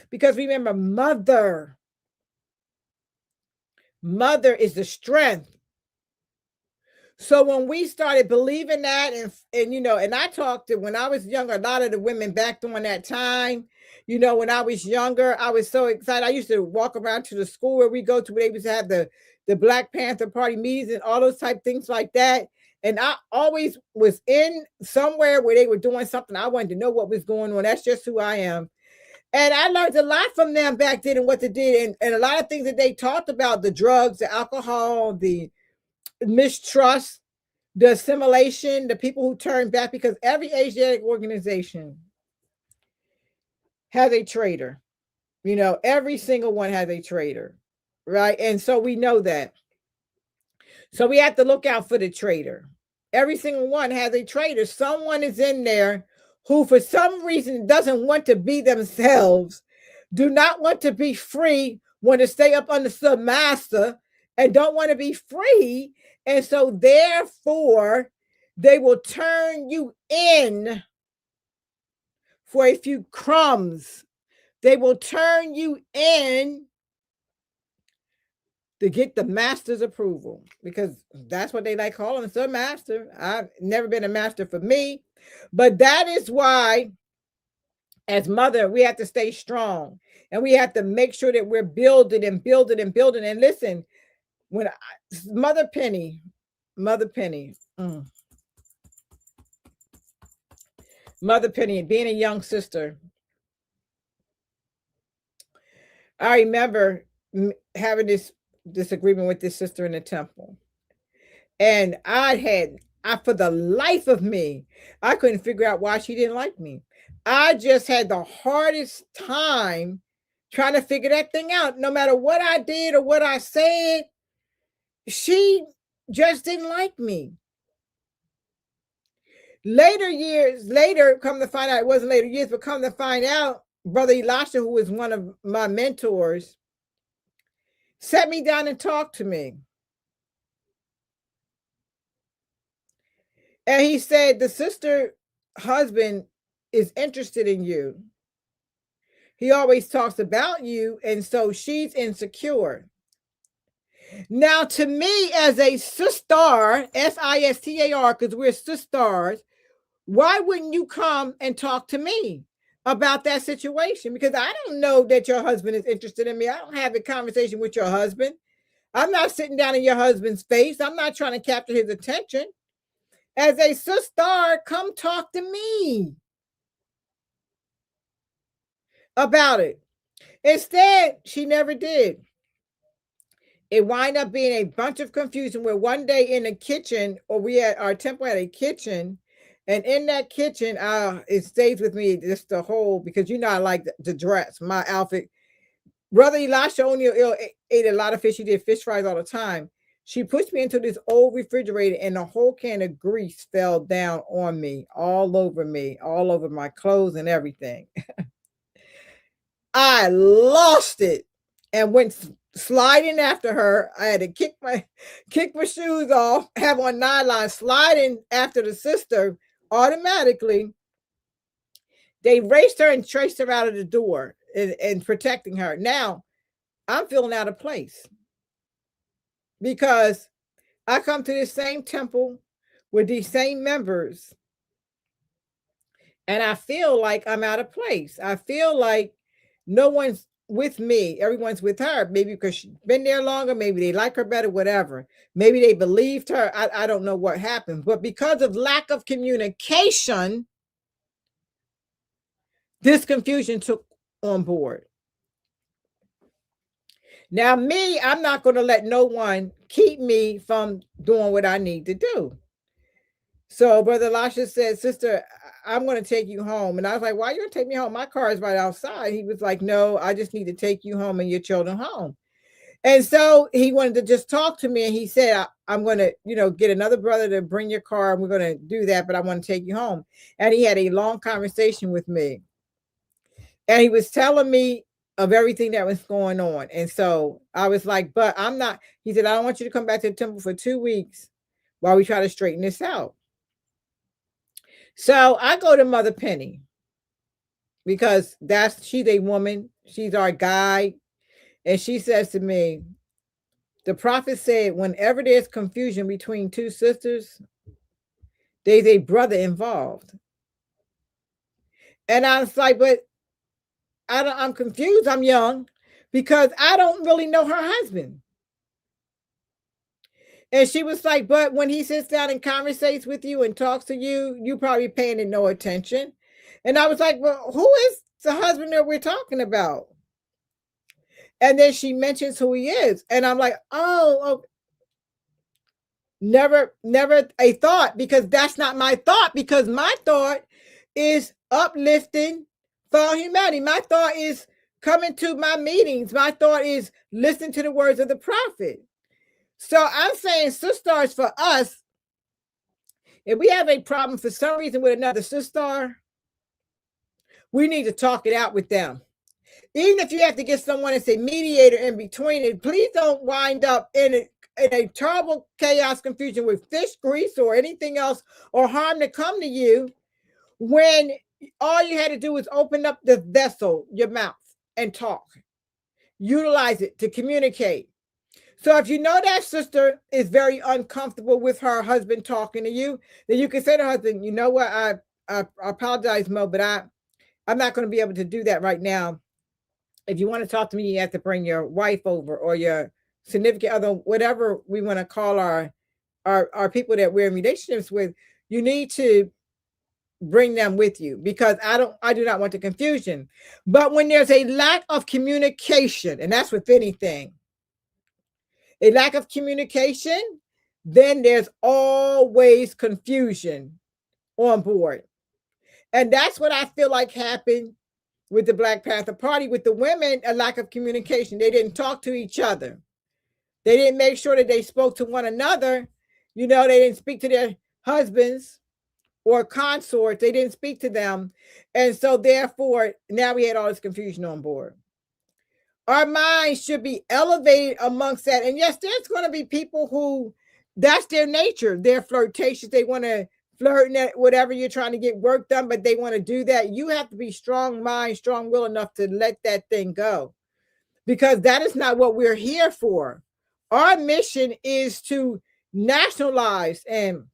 Because remember, mother is the strength. So when we started believing that, and I talked to, when I was younger, a lot of the women back during that time, when I was younger, I was so excited. I used to walk around to the school where we go to, where they used to have the Black Panther Party meetings and all those type things like that. And I always was in somewhere where they were doing something. I wanted to know what was going on. That's just who I am. And I learned a lot from them back then and what they did. And a lot of things that they talked about, the drugs, the alcohol, the mistrust, the assimilation, the people who turn back, because every Asiatic organization has a traitor. Every single one has a traitor, right? And so we know that. So we have to look out for the traitor. Every single one has a traitor. Someone is in there who, for some reason, doesn't want to be themselves, do not want to be free, want to stay up under some master, and don't want to be free. And so therefore, they will turn you in for a few crumbs. They will turn you in to get the master's approval, because that's what they like calling us, a master. I've never been a master for me, but that is why, as mother, we have to stay strong, and we have to make sure that we're building and building and building. And listen, when Mother Penny, Mother Penny, being a young sister, I remember having this disagreement with this sister in the temple. And for the life of me, I couldn't figure out why she didn't like me. I just had the hardest time trying to figure that thing out. No matter what I did or what I said, she just didn't like me. Years later, come to find out, it wasn't later years, but come to find out, Brother Elisha, who was one of my mentors, sat me down and talked to me. And he said, the sister husband is interested in you. He always talks about you, and so she's insecure. Now, to me, as a sister, S-I-S-T-A-R, because we're sisters, why wouldn't you come and talk to me about that situation? Because I don't know that your husband is interested in me. I don't have a conversation with your husband. I'm not sitting down in your husband's face. I'm not trying to capture his attention. As a sister, come talk to me about it. Instead, she never did. It wound up being a bunch of confusion where one day in the kitchen, or we had our temple had a kitchen, and in that kitchen, it stays with me just the whole, because I like the dress, my outfit. Brother Elisha O'Neill ate a lot of fish. He did fish fries all the time. She pushed me into this old refrigerator, and the whole can of grease fell down on me, all over my clothes and everything. I lost it and went sliding after her. I had to kick my shoes off, have on nylon, sliding after the sister. Automatically, they raced her and traced her out of the door and protecting her. Now, I'm feeling out of place. because I come to this same temple with these same members, and I feel like I'm out of place. I feel like no one's with me. Everyone's with her. Maybe because she's been there longer. Maybe they like her better, whatever. Maybe they believed her. I don't know what happened. But because of lack of communication, this confusion took on board. Now, me, I'm not going to let no one keep me from doing what I need to do. So Brother Elisha said, Sister, I'm going to take you home. And I was like, why are you going to take me home? My car is right outside. He was like, no, I just need to take you home and your children home. And so he wanted to just talk to me. And he said, I'm going to, get another brother to bring your car. And we're going to do that. But I want to take you home. And he had a long conversation with me. And he was telling me of everything that was going on. And so I was like, but I'm not. He said, I don't want you to come back to the temple for 2 weeks while we try to straighten this out. So I go to Mother Penny because she's a woman. She's our guide. And she says to me, the prophet said, whenever there's confusion between two sisters, there's a brother involved. And I was like, but I'm confused. I'm young because I don't really know her husband. And she was like, but when he sits down and conversates with you and talks to you, you probably paying it no attention. And I was like, well, who is the husband that we're talking about? And then she mentions who he is. And I'm like, oh, never a thought, because that's not my thought, because my thought is uplifting for humanity. My thought is coming to my meetings. My thought is listening to the words of the prophet. So I'm saying, sisters, for us, if we have a problem for some reason with another sister, we need to talk it out with them. Even if you have to get someone as a mediator in between it, please don't wind up in a terrible chaos, confusion with fish grease or anything else or harm to come to you, when all you had to do was open up the vessel, your mouth, and talk. Utilize it to communicate. So if you know that sister is very uncomfortable with her husband talking to you, then you can say to her husband, you know what, I apologize, Mo, but I'm not going to be able to do that right now. If you want to talk to me, you have to bring your wife over or your significant other, whatever we want to call our people that we're in relationships with. You need to bring them with you, because I do not want the confusion. But when there's a lack of communication, and that's with anything, a lack of communication, then there's always confusion on board. And that's what I feel like happened with the Black Panther Party. With the women, a lack of communication. They didn't talk to each other. They didn't make sure that they spoke to one another. They didn't speak to their husbands or consorts. They didn't speak to them. And so therefore, now we had all this confusion on board. Our minds should be elevated amongst that. And yes, there's going to be people who, that's their nature. They're flirtatious. They want to flirt and whatever, you're trying to get work done, but they want to do that. You have to be strong mind, strong will enough to let that thing go, because that is not what we're here for. Our mission is to nationalize and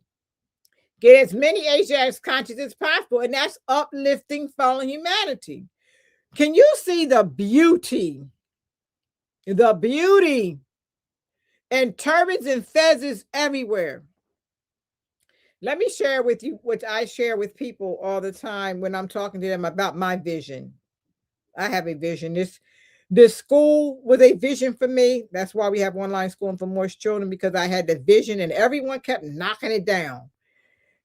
get as many Asiatics conscious as possible, and that's uplifting fallen humanity. Can you see the beauty and turbans and feathers everywhere? Let me share with you what I share with people all the time when I'm talking to them about my vision. I have a vision. This school was a vision for me. That's why we have online schooling for moorish children, because I had the vision and everyone kept knocking it down.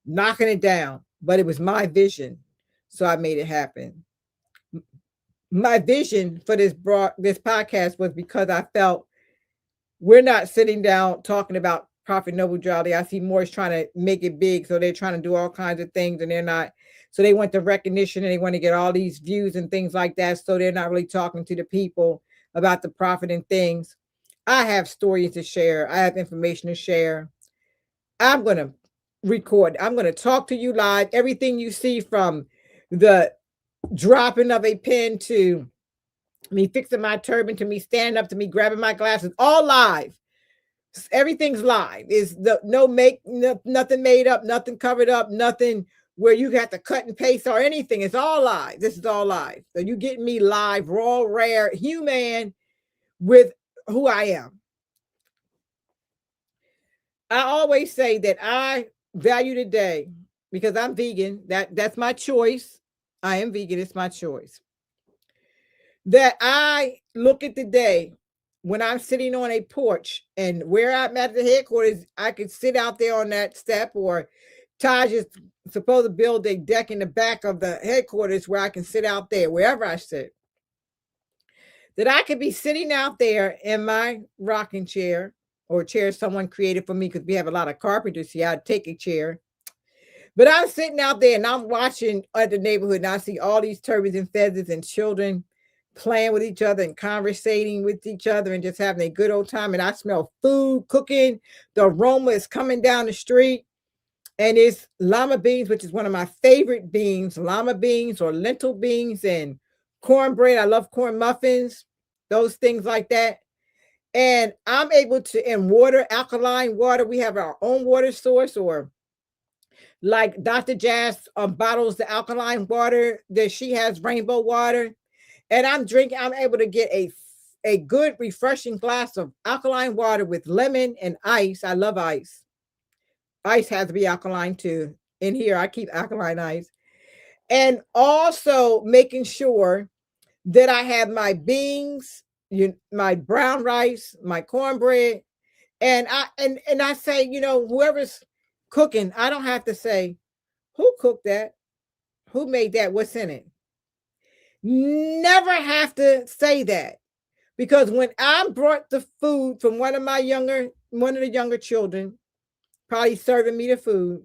But it was my vision. So I made it happen. My vision for this podcast was because I felt we're not sitting down talking about Prophet Noble Jolly. I see Moorish trying to make it big. So they're trying to do all kinds of things, and they're not. So they want the recognition and they want to get all these views and things like that. So they're not really talking to the people about the prophet and things. I have stories to share. I have information to share. I'm going to record. I'm going to talk to you live. Everything you see, from the dropping of a pen to me fixing my turban to me standing up to me grabbing my glasses, all live. Everything's live. Is the nothing made up, nothing covered up, nothing where you have to cut and paste or anything. It's all live. This is all live. So you getting me live, raw, rare, human with who I am. I always say that I value the day because I'm vegan. That's my choice. I am vegan. It's my choice. That I look at the day when I'm sitting on a porch and where I'm at the headquarters, I could sit out there on that step, or Taj is supposed to build a deck in the back of the headquarters where I can sit out there, wherever I sit. That I could be sitting out there in my rocking chair or chair someone created for me, because we have a lot of carpenters here. I'd take a chair. But I'm sitting out there and I'm watching at the neighborhood, and I see all these turbans and feathers and children playing with each other and conversating with each other and just having a good old time. And I smell food cooking. The aroma is coming down the street. And it's lima beans, which is one of my favorite beans, lima beans or lentil beans, and cornbread. I love corn muffins, those things like that. And I'm able to, in water, alkaline water, we have our own water source, or like Dr. Jazz bottles the alkaline water that she has, rainbow water. And I'm able to get a good, refreshing glass of alkaline water with lemon and ice. I love ice. Ice has to be alkaline too. In here, I keep alkaline ice. And also making sure that I have my beans, my brown rice, my cornbread. And I say, whoever's cooking, I don't have to say, who cooked that? Who made that? What's in it? Never have to say that. Because when I brought the food from one of the younger children, probably serving me the food,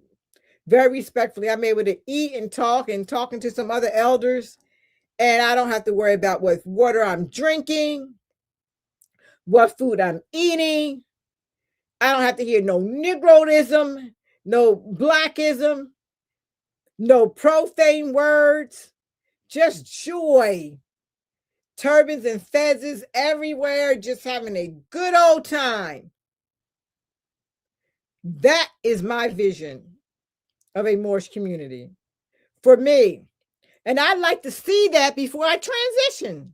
very respectfully, I'm able to eat and talking to some other elders, and I don't have to worry about what water I'm drinking, what food I'm eating. I don't have to hear no Negroism, no Blackism, no profane words, just joy. Turbans and fezzes everywhere, just having a good old time. That is my vision of a Moorish community for me. And I'd like to see that before I transition.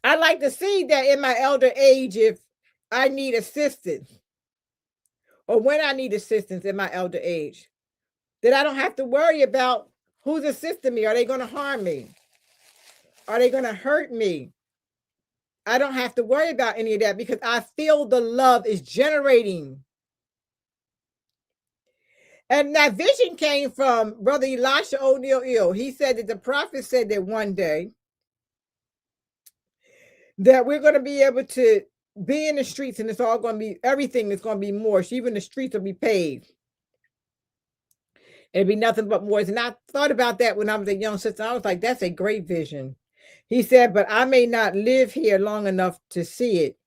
I'd like to see that in my elder age, if I need assistance, or when I need assistance in my elder age, that I don't have to worry about who's assisting me. Are they going to harm me? Are they going to hurt me? I don't have to worry about any of that, because I feel the love is generating. And that vision came from Brother Elisha O'Neill. He said that the prophet said that one day that we're going to be able to be in the streets, and it's all going to be, everything is going to be Moorish. Even the streets will be paved. It'll be nothing but Moorish. And I thought about that when I was a young sister. I was like, that's a great vision. He said, but I may not live here long enough to see it.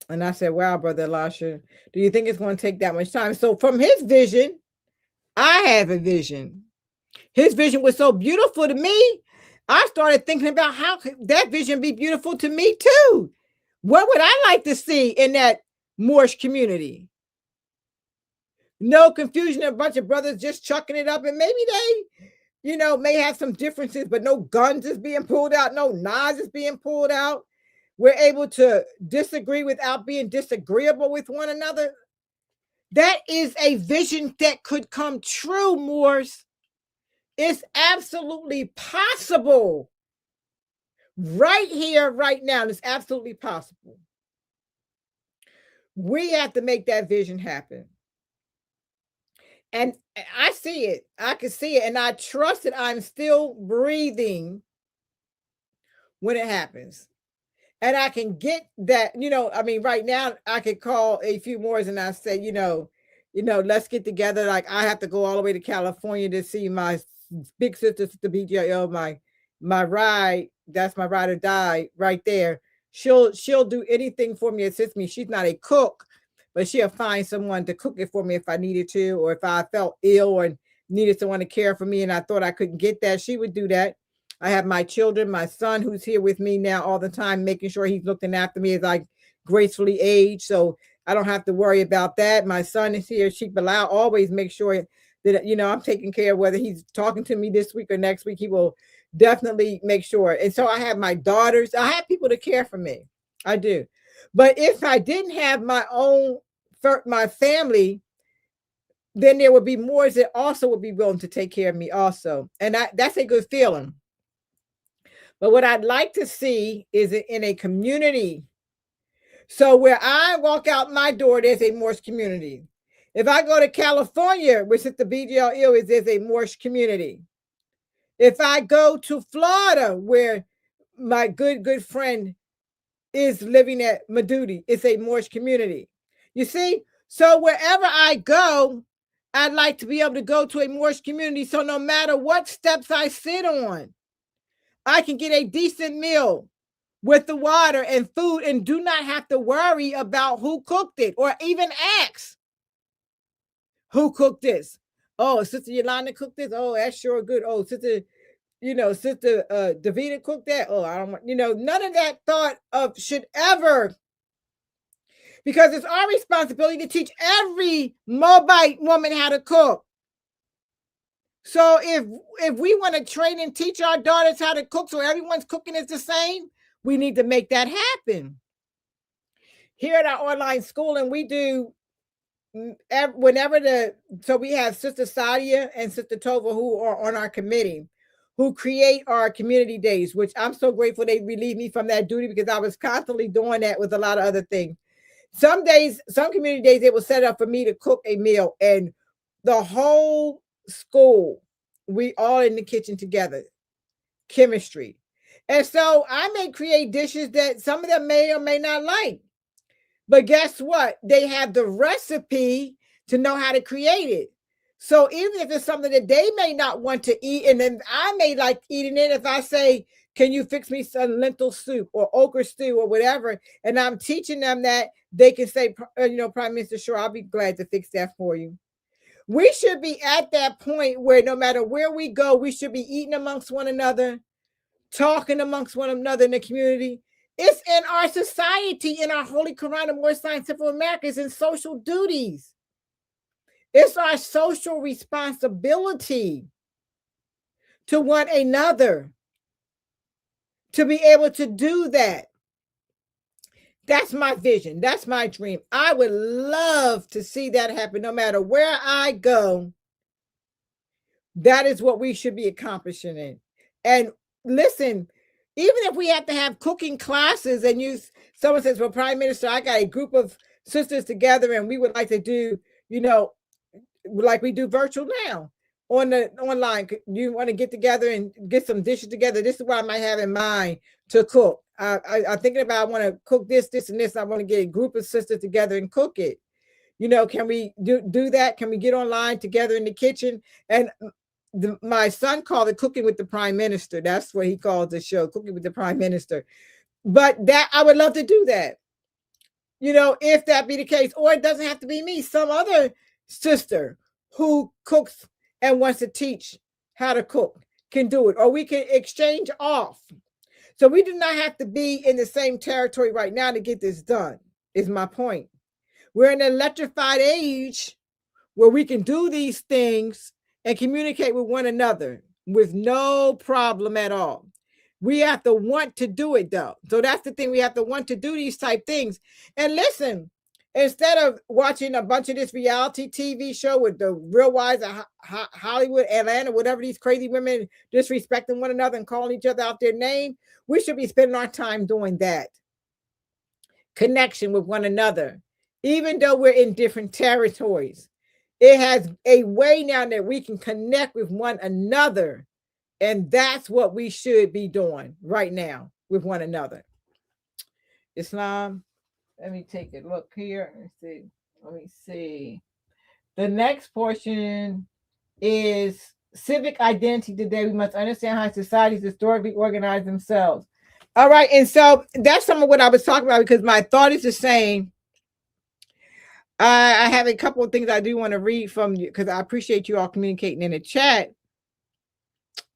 And I said, wow, Brother Elisha, do you think it's going to take that much time? So from his vision, I have a vision. His vision was so beautiful to me. I started thinking about how could that vision be beautiful to me too. What would I like to see in that Moorish community? No confusion, a bunch of brothers just chucking it up, and maybe they, may have some differences, but no guns is being pulled out, no knives is being pulled out. We're able to disagree without being disagreeable with one another. That is a vision that could come true, Moors. It's absolutely possible. Right here, right now, it's absolutely possible. We have to make that vision happen. And I see it. I can see it. And I trust that I'm still breathing when it happens. And I can get that, right now I could call a few more and I say, let's get together. Like, I have to go all the way to California to see my big sister, the BJL, my ride. That's my ride or die right there. She'll do anything for me, assist me. She's not a cook, but she'll find someone to cook it for me if I needed to, or if I felt ill or needed someone to care for me and I thought I couldn't get that, she would do that. I have my children, my son who's here with me now all the time, making sure he's looking after me as I gracefully age. So I don't have to worry about that. My son is here. Sheikh Bilal always make sure that, I'm taking care of whether he's talking to me this week or next week. He will definitely make sure. And so I have my daughters. I have people to care for me. I do. But if I didn't have my family, then there would be more that also would be willing to take care of me also. And that's a good feeling. But what I'd like to see is in a community. So where I walk out my door, there's a Moorish community. If I go to California, which is the BGL is, there's a Moorish community. If I go to Florida, where my good friend is living at Madudi, it's a Moorish community. You see? So wherever I go, I'd like to be able to go to a Moorish community. So no matter what steps I sit on, I can get a decent meal with the water and food and do not have to worry about who cooked it or even ask who cooked this. Oh, Sister Yolanda cooked this. Oh, that's sure good. Oh, Sister Davida cooked that. Oh, I don't want, none of that thought of should ever, because it's our responsibility to teach every Moabite woman how to cook. So if we want to train and teach our daughters how to cook so everyone's cooking is the same, we need to make that happen. Here at our online school, and we do so we have Sister Sadia and Sister Tova who are on our committee, who create our community days, which I'm so grateful they relieved me from that duty because I was constantly doing that with a lot of other things. Some days, some community days, they will set up for me to cook a meal, and the whole school, we all in the kitchen together, chemistry. And so I may create dishes that some of them may or may not like. But guess what? They have the recipe to know how to create it. So even if it's something that they may not want to eat, and then I may like eating it, if I say, can you fix me some lentil soup or okra stew or whatever, and I'm teaching them that, they can say, Prime Minister, sure, I'll be glad to fix that for you. We should be at that point where no matter where we go, we should be eating amongst one another, talking amongst one another in the community. It's in our society, in our Holy Quran of Moorish Scientific America, it's in social duties. It's our social responsibility to one another to be able to do that. That's my vision. That's my dream. I would love to see that happen no matter where I go. That is what we should be accomplishing in. And listen, even if we have to have cooking classes and someone says, well, Prime Minister, I got a group of sisters together and we would like to do, like we do virtual now online. You want to get together and get some dishes together. This is what I might have in mind to cook. I'm thinking about, I want to cook this, and this. I want to get a group of sisters together and cook it. Can we do that? Can we get online together in the kitchen? And my son called it Cooking with the Prime Minister. That's what he calls the show, Cooking with the Prime Minister. But that I would love to do that. If that be the case, or it doesn't have to be me, some other sister who cooks and wants to teach how to cook can do it, or we can exchange off. So we do not have to be in the same territory right now to get this done, is my point. We're in an electrified age where we can do these things and communicate with one another with no problem at all. We have to want to do it, though. So that's the thing. We have to want to do these type things. And listen, instead of watching a bunch of this reality TV show with the Real Wives of Hollywood, Atlanta, whatever, these crazy women disrespecting one another and calling each other out their name, we should be spending our time doing that. Connection with one another, even though we're in different territories. It has a way now that we can connect with one another. And that's what we should be doing right now with one another. Islam. Let me take a look here. Let me see. The next portion is civic identity today. We must understand how societies historically organize themselves. All right. And so that's some of what I was talking about, because my thought is the same. I have a couple of things I do want to read from you, because I appreciate you all communicating in the chat.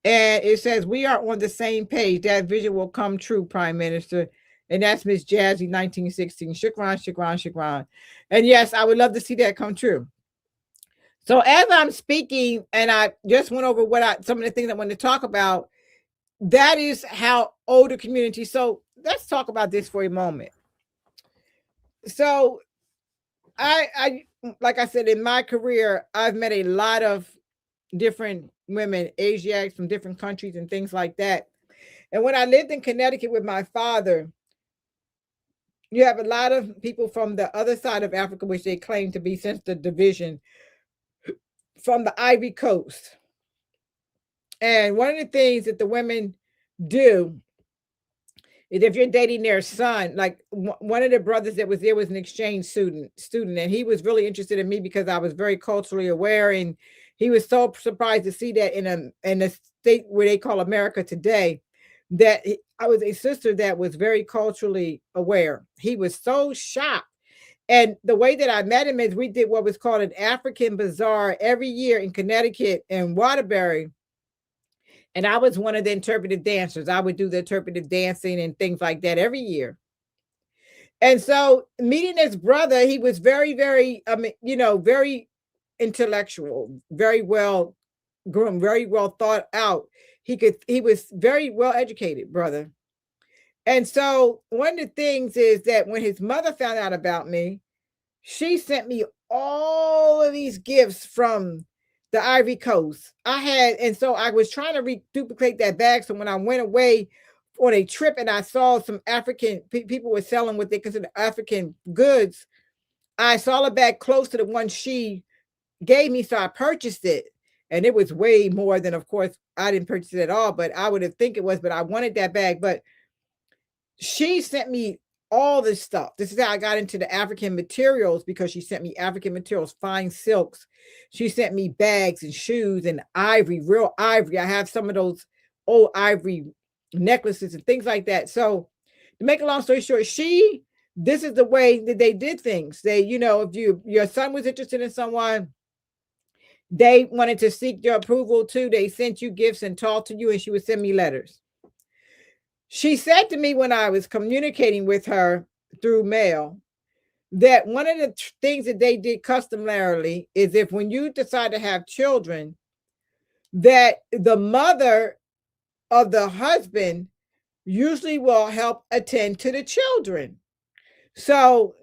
And it says, we are on the same page. That vision will come true, Prime Minister. And that's Miss Jazzy 1916. Shukran, shukran, shukran. And yes, I would love to see that come true. So as I'm speaking, and I just went over some of the things I wanted to talk about, that is how older communities. So let's talk about this for a moment. So I like I said, in my career, I've met a lot of different women, Asiatics from different countries and things like that. And when I lived in Connecticut with my father, you have a lot of people from the other side of Africa, which they claim to be since the division, from the Ivory Coast. And one of the things that the women do is, if you're dating their son, like one of the brothers that was there was an exchange student, and he was really interested in me because I was very culturally aware, and he was so surprised to see that in a state where they call America today, that I was a sister that was very culturally aware. He was so shocked. And the way that I met him is, we did what was called an African bazaar every year in Connecticut and Waterbury. And I was one of the interpretive dancers. I would do the interpretive dancing and things like that every year. And so meeting his brother, he was very, very, very intellectual, very well groomed, very well thought out. He was very well educated, brother. And so one of the things is that when his mother found out about me, she sent me all of these gifts from the Ivory Coast. And so I was trying to duplicate that bag. So when I went away on a trip and I saw some African people were selling what they consider African goods, I saw a bag close to the one she gave me. So I purchased it. And it was way more than, of course, I didn't purchase it at all, but I would have think it was, but I wanted that bag. But she sent me all this stuff. This is how I got into the African materials, because she sent me African materials, fine silks. She sent me bags and shoes and ivory, real ivory. I have some of those old ivory necklaces and things like that. So to make a long story short, this is the way that they did things. They, if your son was interested in someone, they wanted to seek your approval too. They sent you gifts and talked to you, and she would send me letters. She said to me when I was communicating with her through mail that one of the things that they did customarily is, if when you decide to have children, that the mother of the husband usually will help attend to the children. So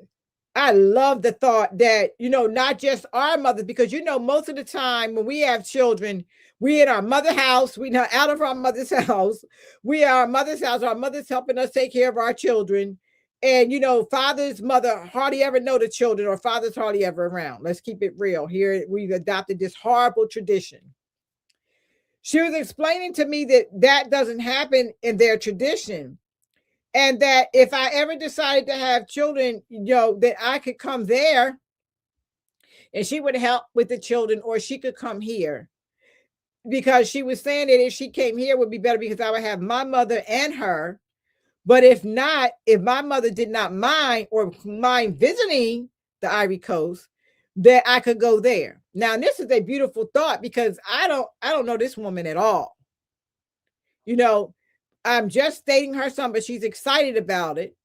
I love the thought that, not just our mothers, because, most of the time when we have children, we in our mother's house, we not out of our mother's house. We are our mother's house. Our mother's helping us take care of our children. And, father's mother hardly ever know the children, or father's hardly ever around. Let's keep it real. Here we've adopted this horrible tradition. She was explaining to me that doesn't happen in their tradition. And that if I ever decided to have children, that I could come there and she would help with the children, or she could come here. Because she was saying that if she came here, it would be better, because I would have my mother and her. But if not, if my mother did not mind or mind visiting the Ivory Coast, that I could go there. Now, this is a beautiful thought, because I don't know this woman at all. I'm just dating her son, but she's excited about it.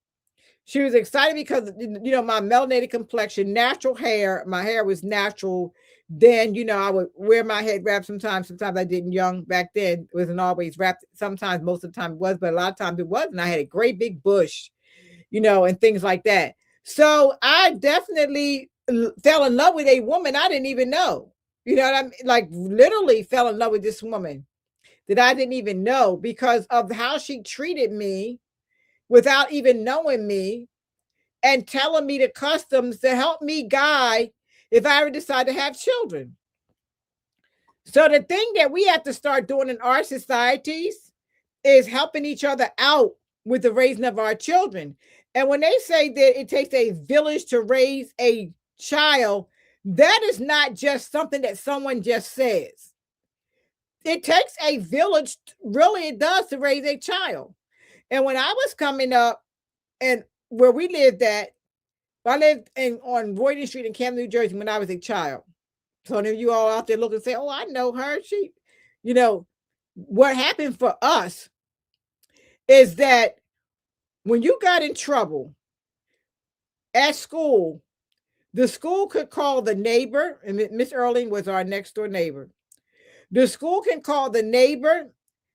She was excited because, my melanated complexion, natural hair, my hair was natural. Then, I would wear my head wrapped sometimes. Sometimes I didn't. Young back then, it wasn't always wrapped. Sometimes, most of the time it was, but a lot of times it wasn't. I had a great big bush, and things like that. So I definitely fell in love with a woman I didn't even know. You know what I mean? Like, literally fell in love with this woman that I didn't even know, because of how she treated me without even knowing me, and telling me the customs to help me guide if I ever decide to have children. So the thing that we have to start doing in our societies is helping each other out with the raising of our children. And when they say that it takes a village to raise a child, that is not just something that someone just says. It takes a village, really it does, to raise a child. And when I was coming up, and where we lived at, I lived on Roydon Street in Camden, New Jersey, when I was a child. So then you all out there looking and say, oh, I know her. She, what happened for us is that when you got in trouble at school, the school could call the neighbor, and Miss Erling was our next door neighbor. The school can call the neighbor.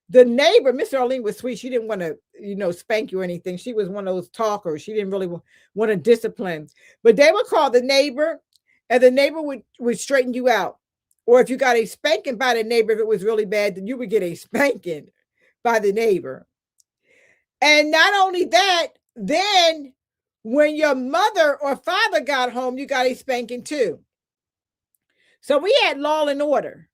The neighbor, Miss Erling was sweet. She didn't want to, spank you or anything. She was one of those talkers. She didn't really want to discipline. But they would call the neighbor, and the neighbor would straighten you out. Or if you got a spanking by the neighbor, if it was really bad, then you would get a spanking by the neighbor. And not only that, then when your mother or father got home, you got a spanking too. So we had law and order.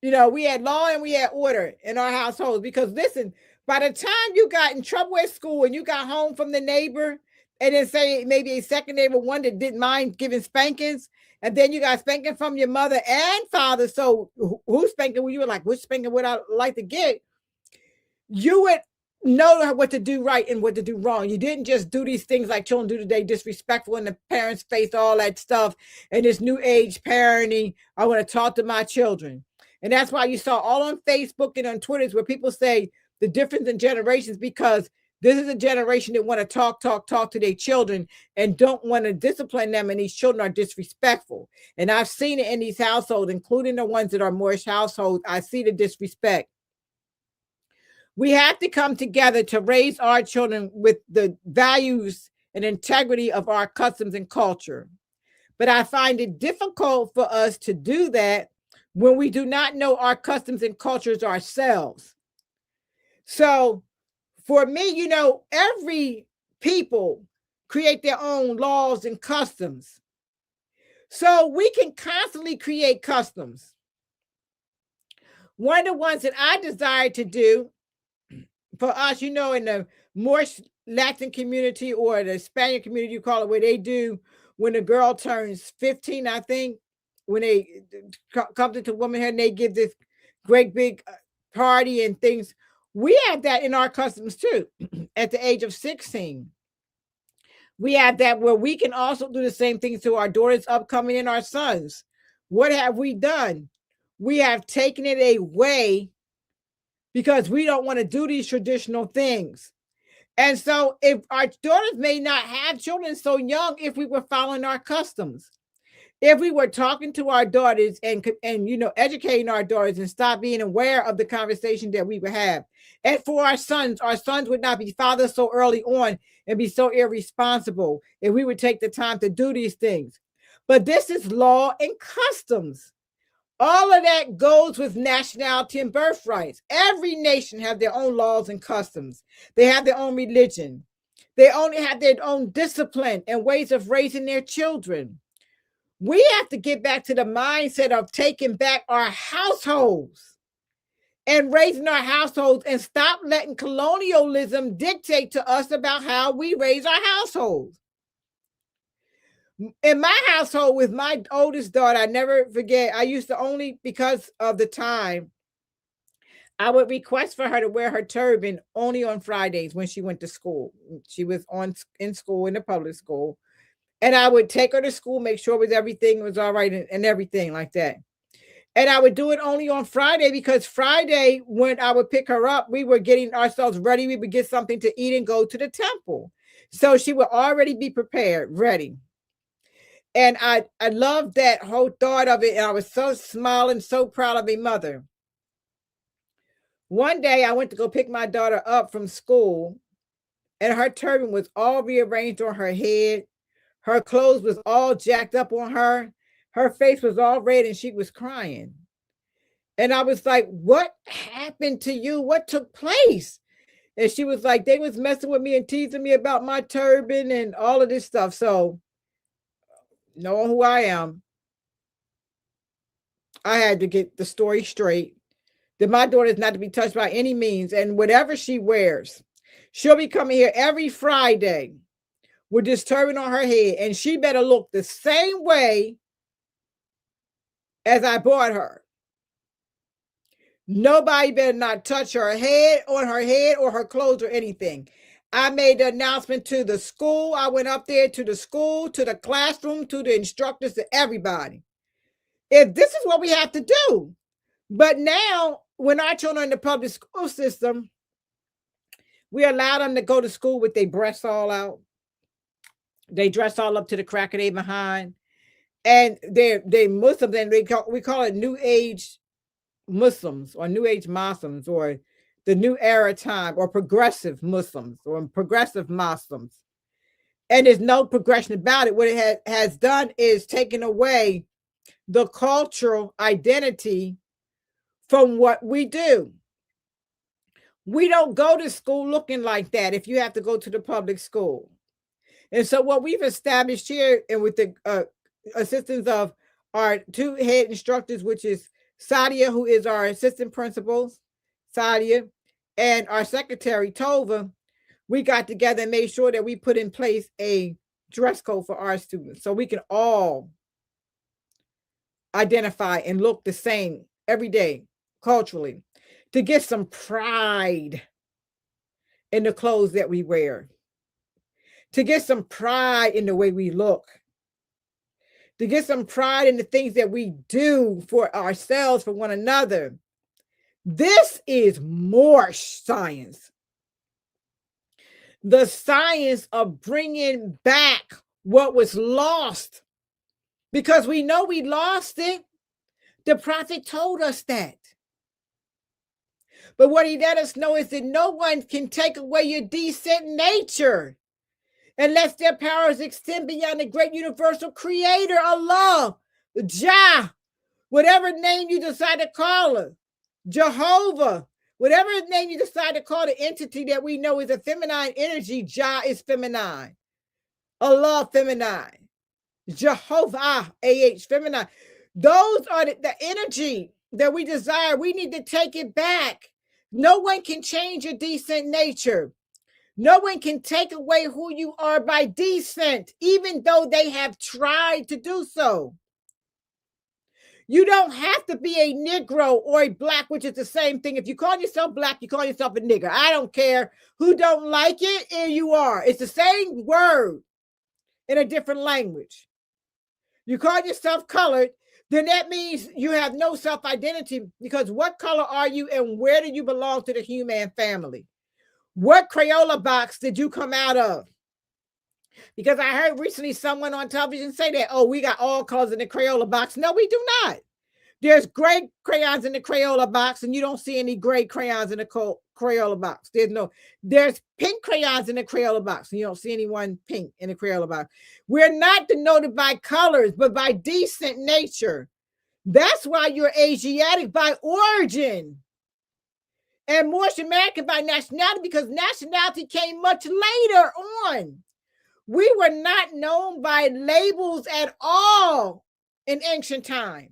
We had law and we had order in our households because listen, by the time you got in trouble at school and you got home from the neighbor, and then say maybe a second neighbor, one that didn't mind giving spankings, and then you got spanking from your mother and father. So who's spanking? Well, you were like, which spanking would I like to get? You would know what to do right and what to do wrong. You didn't just do these things like children do today, disrespectful in the parents' face, all that stuff, and this new age parenting. I want to talk to my children. And that's why you saw all on Facebook and on Twitter where people say the difference in generations, because this is a generation that want to talk to their children and don't want to discipline them. And these children are disrespectful. And I've seen it in these households, including the ones that are moorish households. I see the disrespect. We have to come together to raise our children with the values and integrity of our customs and culture. But I find it difficult for us to do that when we do not know our customs and cultures ourselves. So for me, every people create their own laws and customs. So we can constantly create customs. One of the ones that I desire to do for us, in the Moorish Latin community or the Spaniard community, you call it, where they do when a girl turns 15, I think, when they come into womanhood and they give this great big party and things. We have that in our customs too. At the age of 16, we have that where we can also do the same things to our daughters upcoming and our sons. What have we done? We have taken it away because we don't want to do these traditional things. And so if our daughters may not have children so young, if we were following our customs, if we were talking to our daughters and educating our daughters and stop being aware of the conversation that we would have. And for our sons would not be fathered so early on and be so irresponsible if we would take the time to do these things. But this is law and customs. All of that goes with nationality and birthrights. Every nation have their own laws and customs. They have their own religion. They only have their own discipline and ways of raising their children. We have to get back to the mindset of taking back our households and raising our households and stop letting colonialism dictate to us about how we raise our households. In my household with my oldest daughter, I never forget, I used to only, because of the time, I would request for her to wear her turban only on Fridays when she went to school. She was in school, in the public school. And I would take her to school, make sure everything was all right and everything like that. And I would do it only on Friday because Friday, when I would pick her up, we were getting ourselves ready. We would get something to eat and go to the temple. So she would already be prepared, ready. And I loved that whole thought of it. And I was so smiling, so proud of a mother. One day I went to go pick my daughter up from school, and her turban was all rearranged on her head. Her clothes was all jacked up on her. Her face was all red and she was crying. And I was like, what happened to you? What took place? And she was like, they was messing with me and teasing me about my turban and all of this stuff. So knowing who I am, I had to get the story straight that my daughter is not to be touched by any means. And whatever she wears, she'll be coming here every Friday with this turban on her head, and she better look the same way as I bought her. Nobody better not touch her head or her clothes or anything. I made the announcement to the school. I went up there to the school, to the classroom, to the instructors, to everybody. If this is what we have to do. But now when our children are in the public school system, we allow them to go to school with their breasts all out. They dress all up to the crack of their behind. And they Muslims, and we call it New Age Muslims or New Age Muslims or the New Era time or progressive Muslims or progressive Muslims. And there's no progression about it. What it has done is taken away the cultural identity from what we do. We don't go to school looking like that if you have to go to the public school. And so what we've established here, and with the assistance of our two head instructors, which is Sadia, who is our assistant principal, Sadia, and our secretary, Tova, we got together and made sure that we put in place a dress code for our students so we can all identify and look the same every day culturally, to get some pride in the clothes that we wear, to get some pride in the way we look, to get some pride in the things that we do for ourselves, for one another. This is moorish science. The science of bringing back what was lost, because we know we lost it. The prophet told us that. But what he let us know is that no one can take away your decent nature unless their powers extend beyond the great universal creator, Allah, Jah, whatever name you decide to call her, Jehovah, whatever name you decide to call the entity that we know is a feminine energy. Jah is feminine, Allah feminine, Jehovah, AH feminine. Those are the energy that we desire. We need to take it back. No one can change your decent nature. No one can take away who you are by descent, even though they have tried to do so. You don't have to be a Negro or a Black, which is the same thing. If you call yourself Black, you call yourself a nigger. I don't care who don't like it, here you are. It's the same word in a different language. You call yourself colored, then that means you have no self-identity, because what color are you and where do you belong to the human family? What Crayola box did you come out of? Because I heard recently someone on television say that, oh, we got all colors in the Crayola box. No, we do not. There's gray crayons in the Crayola box, and you don't see any gray crayons in the Crayola box. There's pink crayons in the Crayola box, and you don't see anyone pink in the Crayola box. We're not denoted by colors, but by decent nature. That's why you're Asiatic by origin and Moorish American by nationality, because nationality came much later on. We were not known by labels at all in ancient time.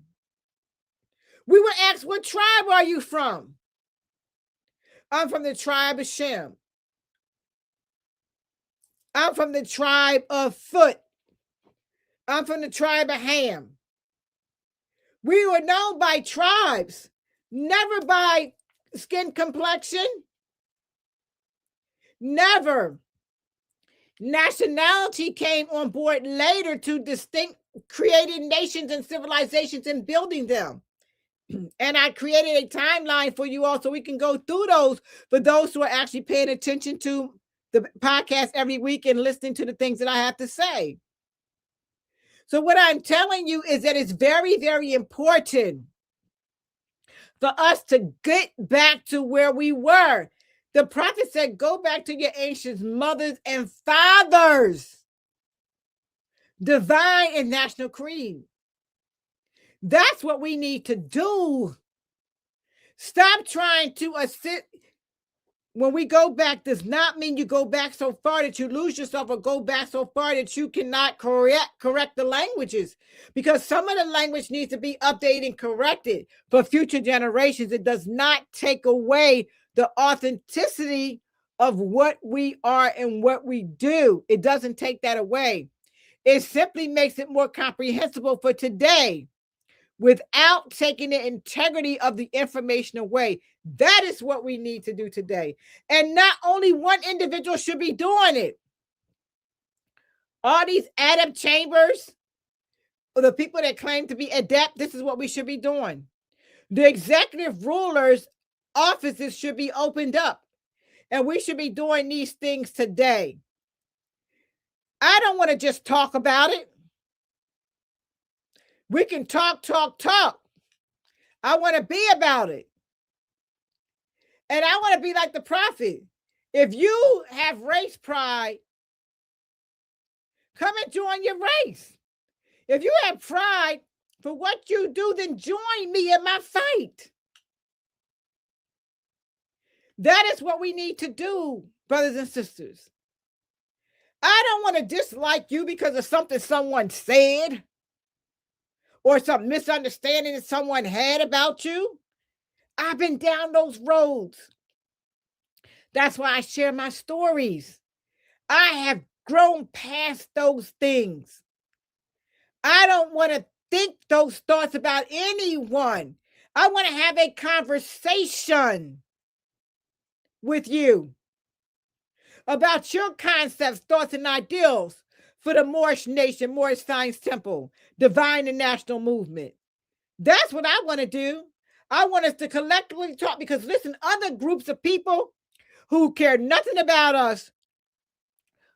We were asked, what tribe are you from? I'm from the tribe of Shem. I'm from the tribe of Foot. I'm from the tribe of Ham. We were known by tribes, never by skin complexion. Never. Nationality came on board later to distinct creating nations and civilizations and building them. And I created a timeline for you all so we can go through those for those who are actually paying attention to the podcast every week and listening to the things that I have to say. So what I'm telling you is that it's very, very important for us to get back to where we were. The prophet said, go back to your ancient mothers and fathers. Divine and national creed. That's what we need to do. Stop trying to assist. When we go back, does not mean you go back so far that you lose yourself, or go back so far that you cannot correct the languages, because some of the language needs to be updated and corrected for future generations. It does not take away the authenticity of what we are and what we do. It doesn't take that away. It simply makes it more comprehensible for today without taking the integrity of the information away. That is what we need to do today. And not only one individual should be doing it. All these adept chambers, or the people that claim to be adept, this is what we should be doing. The executive rulers offices should be opened up, and we should be doing these things today. I don't want to just talk about it. We can talk. I want to be about it. And I want to be like the prophet. If you have race pride, come and join your race. If you have pride for what you do, then join me in my fight. That is what we need to do, brothers and sisters. I don't want to dislike you because of something someone said or some misunderstanding that someone had about you. I've been down those roads. That's why I share my stories. I have grown past those things. I don't want to think those thoughts about anyone. I want to have a conversation with you about your concepts, thoughts, and ideals for the Moorish nation, Moorish Science Temple, Divine and National Movement. That's what I want to do. I want us to collectively talk because, listen, other groups of people who care nothing about us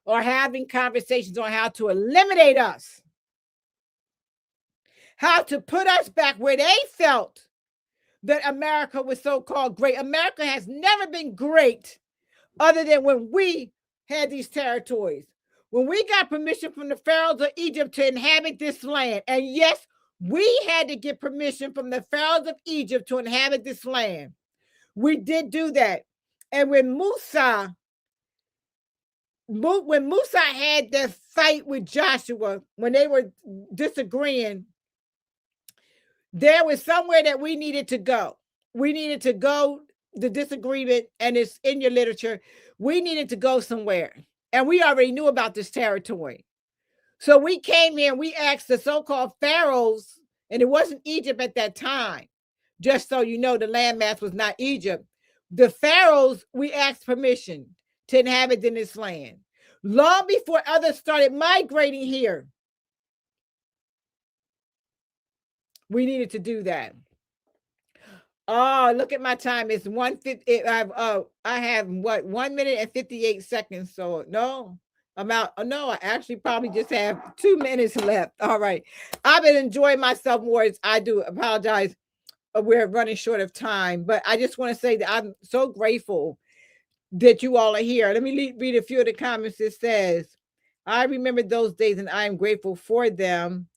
are having conversations on how to eliminate us, how to put us back where they felt that America was so-called great. America has never been great other than when we had these territories. When we got permission from the pharaohs of Egypt to inhabit this land. And yes, we had to get permission from the pharaohs of Egypt to inhabit this land. We did do that. And when Musa had that fight with Joshua, when they were disagreeing, there was somewhere that we needed to go. We needed to go, the disagreement, and it's in your literature. We needed to go somewhere. And we already knew about this territory. So we came here and we asked the so-called pharaohs, and it wasn't Egypt at that time. Just so you know, the landmass was not Egypt. The pharaohs, we asked permission to inhabit in this land. Long before others started migrating here, we needed to do that. Oh, look at my time. It's 1:50. I have what 1 minute and 58 seconds. So no, I'm out. Oh, no, I actually probably just have 2 minutes left. All right. I've been enjoying myself more. I do apologize. We're running short of time, but I just want to say that I'm so grateful that you all are here. Let me read a few of the comments. It says, I remember those days and I am grateful for them.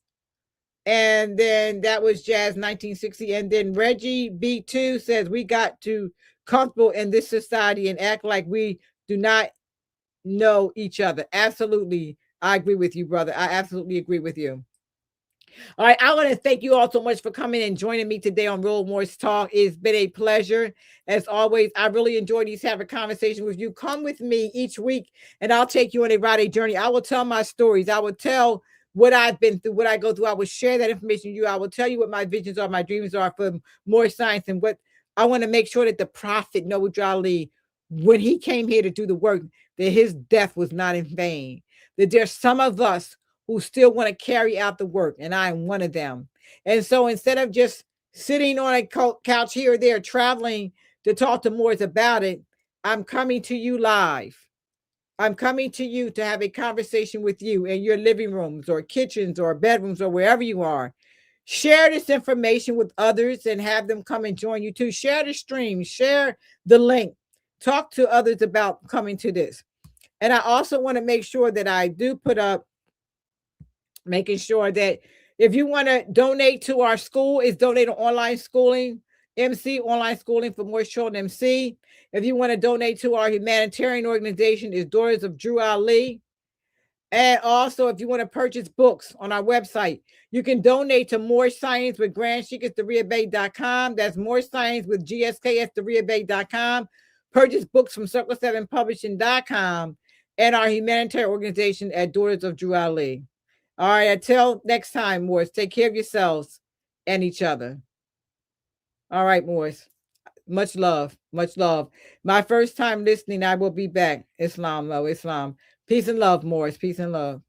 And then that was Jazz 1960. And then Reggie B2 says, we got to comfortable in this society and act like we do not know each other. Absolutely. I agree with you, brother. I absolutely agree with you. All right. I want to thank you all so much for coming and joining me today on Real Morse Talk. It's been a pleasure. As always, I really enjoy these having conversations with you. Come with me each week and I'll take you on a ride journey. I will tell my stories. I will tell what I've been through, what I go through. I will share that information with you. I will tell you what my visions are, my dreams are for more science, and what I want to make sure that the prophet Noah Jali, when he came here to do the work, that his death was not in vain. That there's some of us who still want to carry out the work, and I am one of them. And so instead of just sitting on a couch here or there, traveling to talk to Moors about it, I'm coming to you live. I'm coming to you to have a conversation with you in your living rooms or kitchens or bedrooms or wherever you are. Share this information with others and have them come and join you too. Share the stream, share the link, talk to others about coming to this. And I also want to make sure that I do put up, making sure that if you want to donate to our school, it's donate online schooling, MC online schooling for more children, MC. If you want to donate to our humanitarian organization, is Daughters of Drew Ali. And also, if you want to purchase books on our website, you can donate to More Science with Grand Sheik at theriabay.com. That's More Science with GSK at theriabay.com. Purchase books from Circle7Publishing.com and our humanitarian organization at Daughters of Drew Ali. All right, until next time, Moors, take care of yourselves and each other. All right, Moors. Much love. Much love. My first time listening, I will be back. Islam, Islam. Peace and love, Moors. Peace and love.